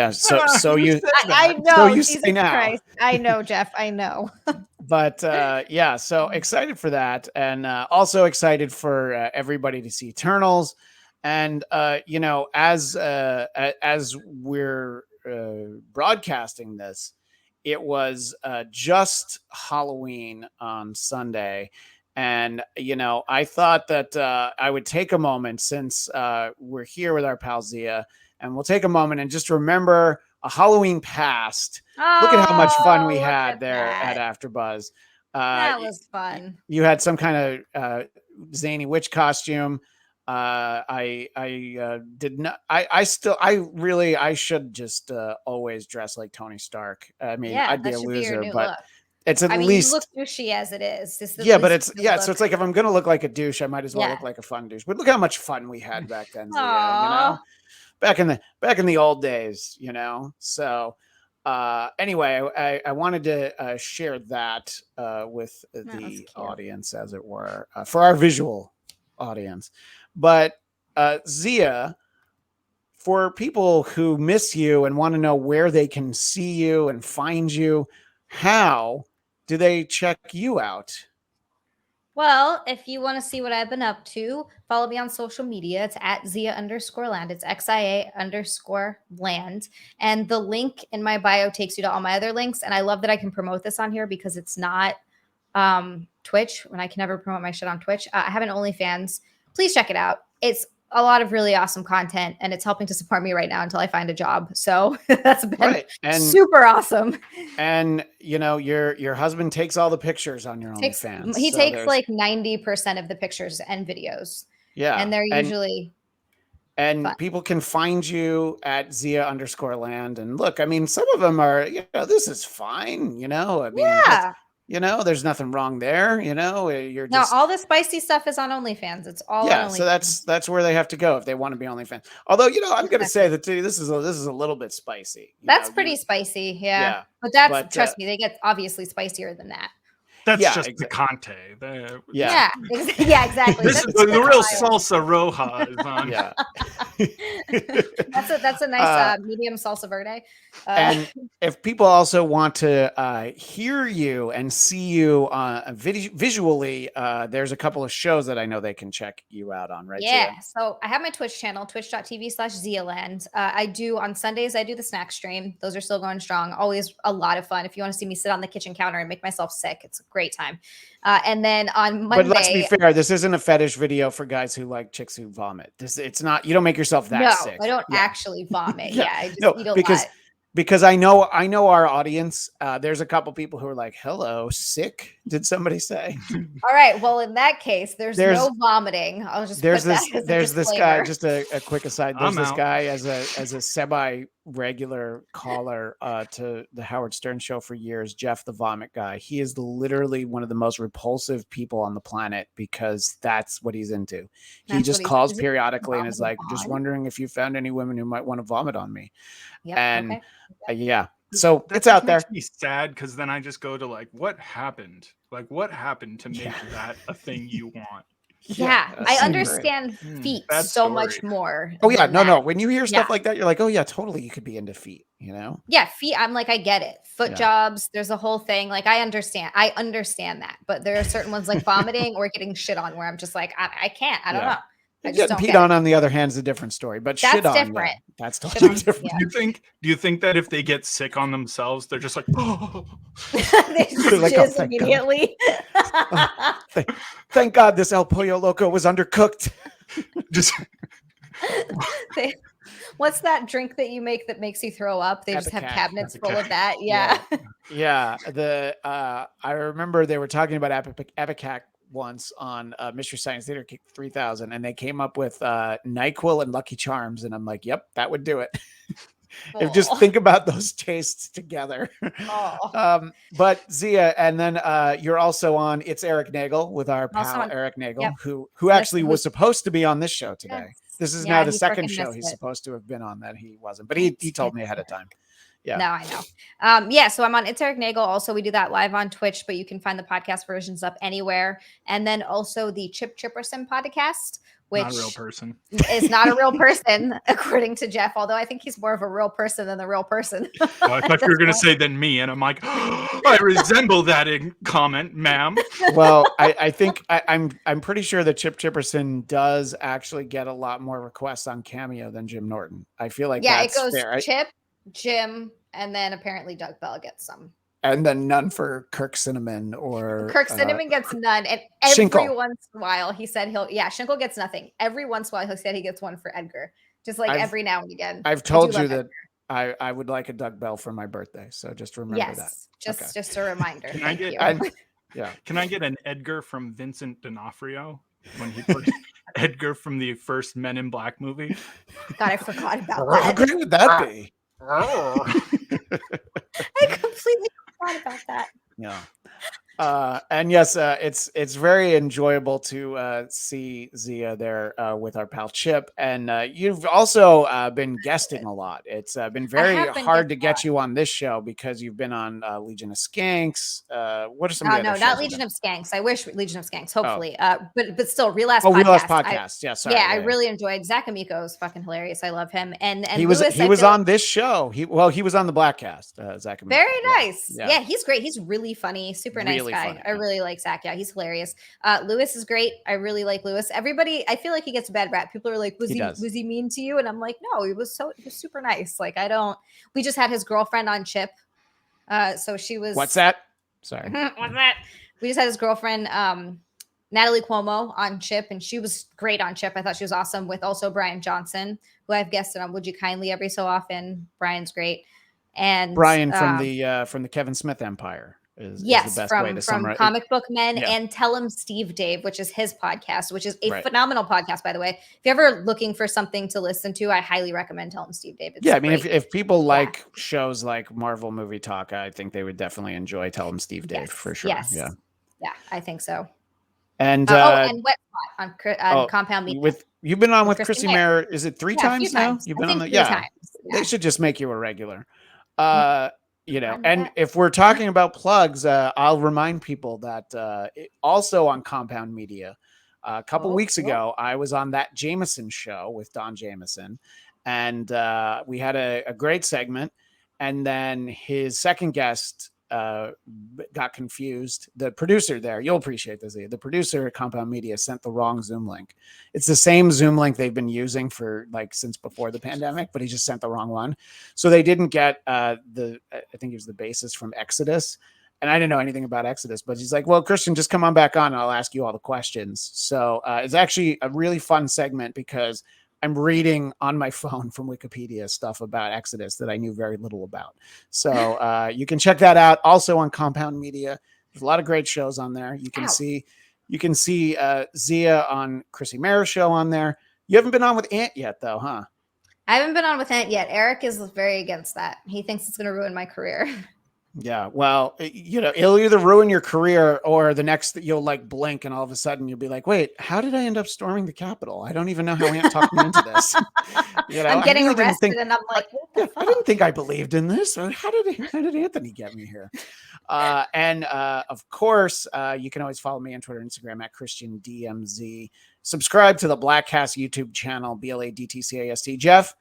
[SPEAKER 1] So you,
[SPEAKER 2] I know.
[SPEAKER 1] So you
[SPEAKER 2] Jesus
[SPEAKER 1] say now.
[SPEAKER 2] Christ. I know, Jeff. I know.
[SPEAKER 1] But so excited for that, and also excited for everybody to see Eternals. And you know, as we're broadcasting this, it was just Halloween on Sunday, and you know, I thought that I would take a moment, since we're here with our pal Zia, and we'll take a moment and just remember a Halloween past. Look at how much fun we had there at AfterBuzz.
[SPEAKER 2] That was fun.
[SPEAKER 1] You had some kind of zany witch costume. I did not. I should just always dress like Tony Stark. I mean, I'd be a loser, but look. It's at least
[SPEAKER 2] you look douchey as it is.
[SPEAKER 1] But it's so it's like, if I'm gonna look like a douche, I might as well look like a fun douche. But look how much fun we had back then, Zia, you know, back in the old days, you know. So anyway, I wanted to share that with the audience, as it were, for our visual audience. But Zia, for people who miss you and want to know where they can see you and find you, how do they check you out?
[SPEAKER 2] Well, if you want to see what I've been up to, follow me on social media. It's at Zia_land. It's XIA_land. And the link in my bio takes you to all my other links. And I love that I can promote this on here, because it's not Twitch, when I can never promote my shit on Twitch. I have an OnlyFans. Please check it out. It's a lot of really awesome content, and it's helping to support me right now until I find a job. So that's been super awesome.
[SPEAKER 1] And you know, your husband takes all the pictures on your OnlyFans.
[SPEAKER 2] He takes like 90% of the pictures and videos. Yeah. And they're usually
[SPEAKER 1] fun. People can find you at Zia_land. And look, I mean, some of them are, you know, this is fine, you know. I mean, you know, there's nothing wrong there. You know, you're just
[SPEAKER 2] all the spicy stuff is on OnlyFans. It's all on OnlyFans.
[SPEAKER 1] So that's where they have to go if they want to be OnlyFans. Although, you know, I'm going to say that too, this is a little bit spicy.
[SPEAKER 2] That's pretty spicy, but trust me, they get obviously spicier than that.
[SPEAKER 3] That's just picante.
[SPEAKER 2] Yeah, exactly.
[SPEAKER 3] This is the real salsa roja is on.
[SPEAKER 2] That's That's a nice medium salsa verde.
[SPEAKER 1] And if people also want to hear you and see you visually, there's a couple of shows that I know they can check you out on, right?
[SPEAKER 2] Yeah. So I have my Twitch channel, twitch.tv/Zialand. I do on Sundays, I do the snack stream. Those are still going strong. Always a lot of fun. If you want to see me sit on the kitchen counter and make myself sick, it's a great time. And then on Monday.
[SPEAKER 1] But let's be fair, this isn't a fetish video for guys who like chicks who vomit. It's not, you don't make yourself that sick.
[SPEAKER 2] No, I don't actually vomit. I just eat a lot.
[SPEAKER 1] Because I know our audience. There's a couple people who are like, "Hello, sick." Did somebody say?
[SPEAKER 2] All right. Well, in that case, there's no vomiting. I'll just
[SPEAKER 1] there's
[SPEAKER 2] put
[SPEAKER 1] this
[SPEAKER 2] that as
[SPEAKER 1] there's
[SPEAKER 2] a
[SPEAKER 1] this
[SPEAKER 2] disclaimer.
[SPEAKER 1] guy. Just a quick aside. There's this guy as a semi-regular caller to the Howard Stern show for years. Jeff the Vomit Guy. He is literally one of the most repulsive people on the planet because that's what he's into. He just calls periodically and is like, "Just wondering if you found any women who might want to vomit on me."
[SPEAKER 2] Yep,
[SPEAKER 1] and yeah, so it's out there.
[SPEAKER 3] Makes me sad because then I just go to like, what happened? Like, what happened to make that a thing you want?
[SPEAKER 2] Yeah, I understand feet so much more.
[SPEAKER 1] Oh yeah, no. When you hear stuff like that, you're like, oh yeah, totally. You could be into feet, you know?
[SPEAKER 2] Yeah, feet. I'm like, I get it. Foot jobs. There's a whole thing. Like, I understand that. But there are certain ones like vomiting or getting shit on where I'm just like, I can't. I don't know.
[SPEAKER 1] Getting peed on the other hand, is a different story. But
[SPEAKER 2] that's
[SPEAKER 1] shit on,
[SPEAKER 2] different.
[SPEAKER 1] That's totally different.
[SPEAKER 3] Do you think that if they get sick on themselves, they're just like, oh.
[SPEAKER 2] They just
[SPEAKER 1] like,
[SPEAKER 2] jizz immediately.
[SPEAKER 1] Thank God this El Pollo Loco was undercooked.
[SPEAKER 3] Just
[SPEAKER 2] what's that drink that you make that makes you throw up? They just have cabinets full of that. Yeah.
[SPEAKER 1] I remember they were talking about Epicac once on Mystery Science Theater 3000, and they came up with NyQuil and Lucky Charms, and I'm like, yep, that would do it. If just think about those tastes together. But Zia, and then you're also on It's Eric Nagel with our pal Eric Nagel, who actually was supposed to be on this show today. This is now the second show he's supposed to have been on that he wasn't, but he told me ahead of time. Yeah.
[SPEAKER 2] No, I know. So I'm on It's Eric Nagel. Also, we do that live on Twitch, but you can find the podcast versions up anywhere. And then also the Chip Chipperson podcast, which
[SPEAKER 3] not a real person.
[SPEAKER 2] Is not a real person, according to Jeff, although I think he's more of a real person than the real person.
[SPEAKER 3] Well, I thought you were going to say than me. And I'm like, I resemble that comment, ma'am.
[SPEAKER 1] Well, I think I'm pretty sure that Chip Chipperson does actually get a lot more requests on Cameo than Jim Norton. I feel like that's
[SPEAKER 2] it goes
[SPEAKER 1] fair.
[SPEAKER 2] Chip, Jim, and then apparently Doug Bell gets some.
[SPEAKER 1] And then none for Kirk Cinnamon or
[SPEAKER 2] Kirk Cinnamon gets none. And once in a while he said Schinkel gets nothing. Every once in a while he said he gets one for Edgar. Just like every now and again.
[SPEAKER 1] I've told you that I would like a Doug Bell for my birthday. So just remember that.
[SPEAKER 2] Just a reminder.
[SPEAKER 3] Can I get an Edgar from Vincent D'Onofrio when he played Edgar from the first Men in Black movie?
[SPEAKER 2] God, I forgot about that.
[SPEAKER 1] How great would that be?
[SPEAKER 2] I completely forgot about that.
[SPEAKER 1] Yeah. And yes, it's very enjoyable to see Zia there with our pal Chip, and you've also been guesting a lot. It's been very hard to get you on this show because you've been on Legion of Skanks. What are some?
[SPEAKER 2] No, not Legion of Skanks. I wish Legion of Skanks. Hopefully, but still, Real Last Podcast.
[SPEAKER 1] Real Last Podcast.
[SPEAKER 2] I really enjoyed. Zach Amico is fucking hilarious. I love him, and
[SPEAKER 1] he was on this show. He was on the Blackcast. Zach Amico.
[SPEAKER 2] Very nice. Yeah, he's great. He's really funny. Super nice guy. Funny, I really like Zach. Yeah, he's hilarious. Lewis is great. I really like Lewis. Everybody, I feel like he gets a bad rap. People are like, was he mean to you? And I'm like, no, he was super nice. Like, we just had his girlfriend on Chip. So she was.
[SPEAKER 1] What's that? Sorry.
[SPEAKER 2] What's that? We just had his girlfriend, Natalie Cuomo, on Chip, and she was great on Chip. I thought she was awesome, with also Brian Johnson, who I've guested on Would You Kindly every so often. Brian's great. And
[SPEAKER 1] Brian from the Kevin Smith Empire. Is the best way to summarize.
[SPEAKER 2] Comic Book Men, and Tell Him Steve Dave, which is his podcast, which is a phenomenal podcast, by the way. If you're ever looking for something to listen to, I highly recommend Tell Him Steve Dave.
[SPEAKER 1] I mean, if people like shows like Marvel Movie Talk, I think they would definitely enjoy Tell Him Steve Dave for sure.
[SPEAKER 2] Yes. Yeah, I think so.
[SPEAKER 1] And
[SPEAKER 2] and Wet Spot on Compound Media.
[SPEAKER 1] You've been on with Chrissy Mayer. Is it three times now? You've been on the
[SPEAKER 2] times.
[SPEAKER 1] They should just make you a regular. And if we're talking about plugs, I'll remind people that also on Compound Media, A couple weeks ago, I was on That Jameson Show with Don Jameson, and we had a great segment. And then his second guest got confused. The producer there, you'll appreciate this. The producer at Compound Media sent the wrong Zoom link. It's the same Zoom link they've been using for since before the pandemic, but he just sent the wrong one. So they didn't get I think it was the bassist from Exodus. And I didn't know anything about Exodus, but he's like, well, Christian, just come on back on and I'll ask you all the questions. So it's actually a really fun segment because I'm reading on my phone from Wikipedia stuff about Exodus that I knew very little about. So you can check that out. Also on Compound Media, there's a lot of great shows on there. You can see Zia on Chrissy Mara's show on there. You haven't been on with Ant yet, though, huh?
[SPEAKER 2] I haven't been on with Ant yet. Eric is very against that. He thinks it's going to ruin my career.
[SPEAKER 1] Yeah, well, it'll either ruin your career or the next you'll blink and all of a sudden you'll be like, wait, how did I end up storming the Capitol? I don't even know how Ant talked me into this.
[SPEAKER 2] I'm getting arrested and I'm like,
[SPEAKER 1] I didn't think I believed in this. How did Anthony get me here? And of course, you can always follow me on Twitter and Instagram at ChristianDMZ. Subscribe to the Blackcast YouTube channel, BLADTCAST. Jeff,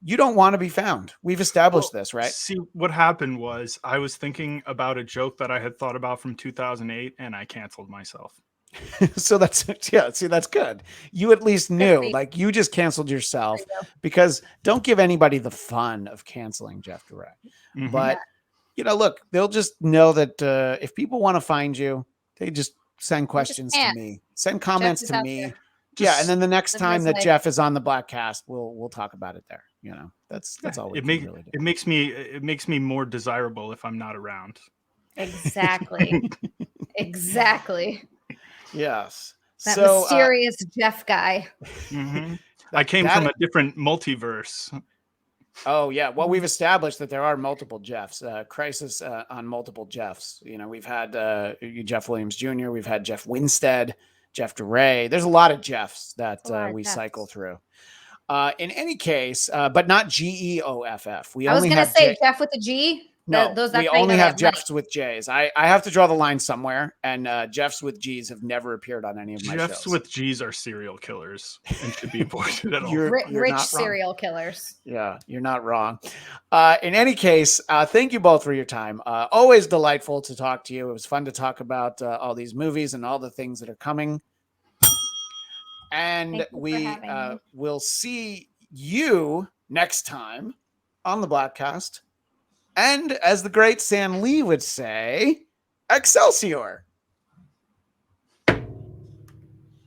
[SPEAKER 1] you don't want to be found. We've established this, right?
[SPEAKER 3] See, what happened was I was thinking about a joke that I had thought about from 2008 and I canceled myself.
[SPEAKER 1] So that's good. You at least knew, you just canceled yourself because don't give anybody the fun of canceling Jeff Duray. Mm-hmm. But, look, they'll just know that if people want to find you, they just send questions to me, send comments to me. And then the next time that Jeff is on the Blackcast, we'll talk about it there. That's all we can really do.
[SPEAKER 3] It makes me more desirable if I'm not around.
[SPEAKER 2] Exactly. Exactly.
[SPEAKER 1] Yes.
[SPEAKER 2] That mysterious Jeff guy.
[SPEAKER 3] Mm-hmm. I came from a different multiverse.
[SPEAKER 1] Oh yeah. Well, we've established that there are multiple Jeffs. Crisis on multiple Jeffs. We've had Jeff Williams Jr. We've had Jeff Winstead, Jeff Duray. There's a lot of Jeffs that we cycle through. In any case, but not Geoff.
[SPEAKER 2] I was going to say Jeff with a G.
[SPEAKER 1] No, we only have Jeffs with J's. I have to draw the line somewhere, and Jeffs with G's have never appeared on any of my shows.
[SPEAKER 3] Jeffs with G's are serial killers and should be avoided at all.
[SPEAKER 1] You're
[SPEAKER 2] rich serial killers.
[SPEAKER 1] Yeah, you're not wrong. In any case, thank you both for your time. Always delightful to talk to you. It was fun to talk about all these movies and all the things that are coming. And we will see you next time on the Blackcast. And as the great Stan Lee would say, Excelsior.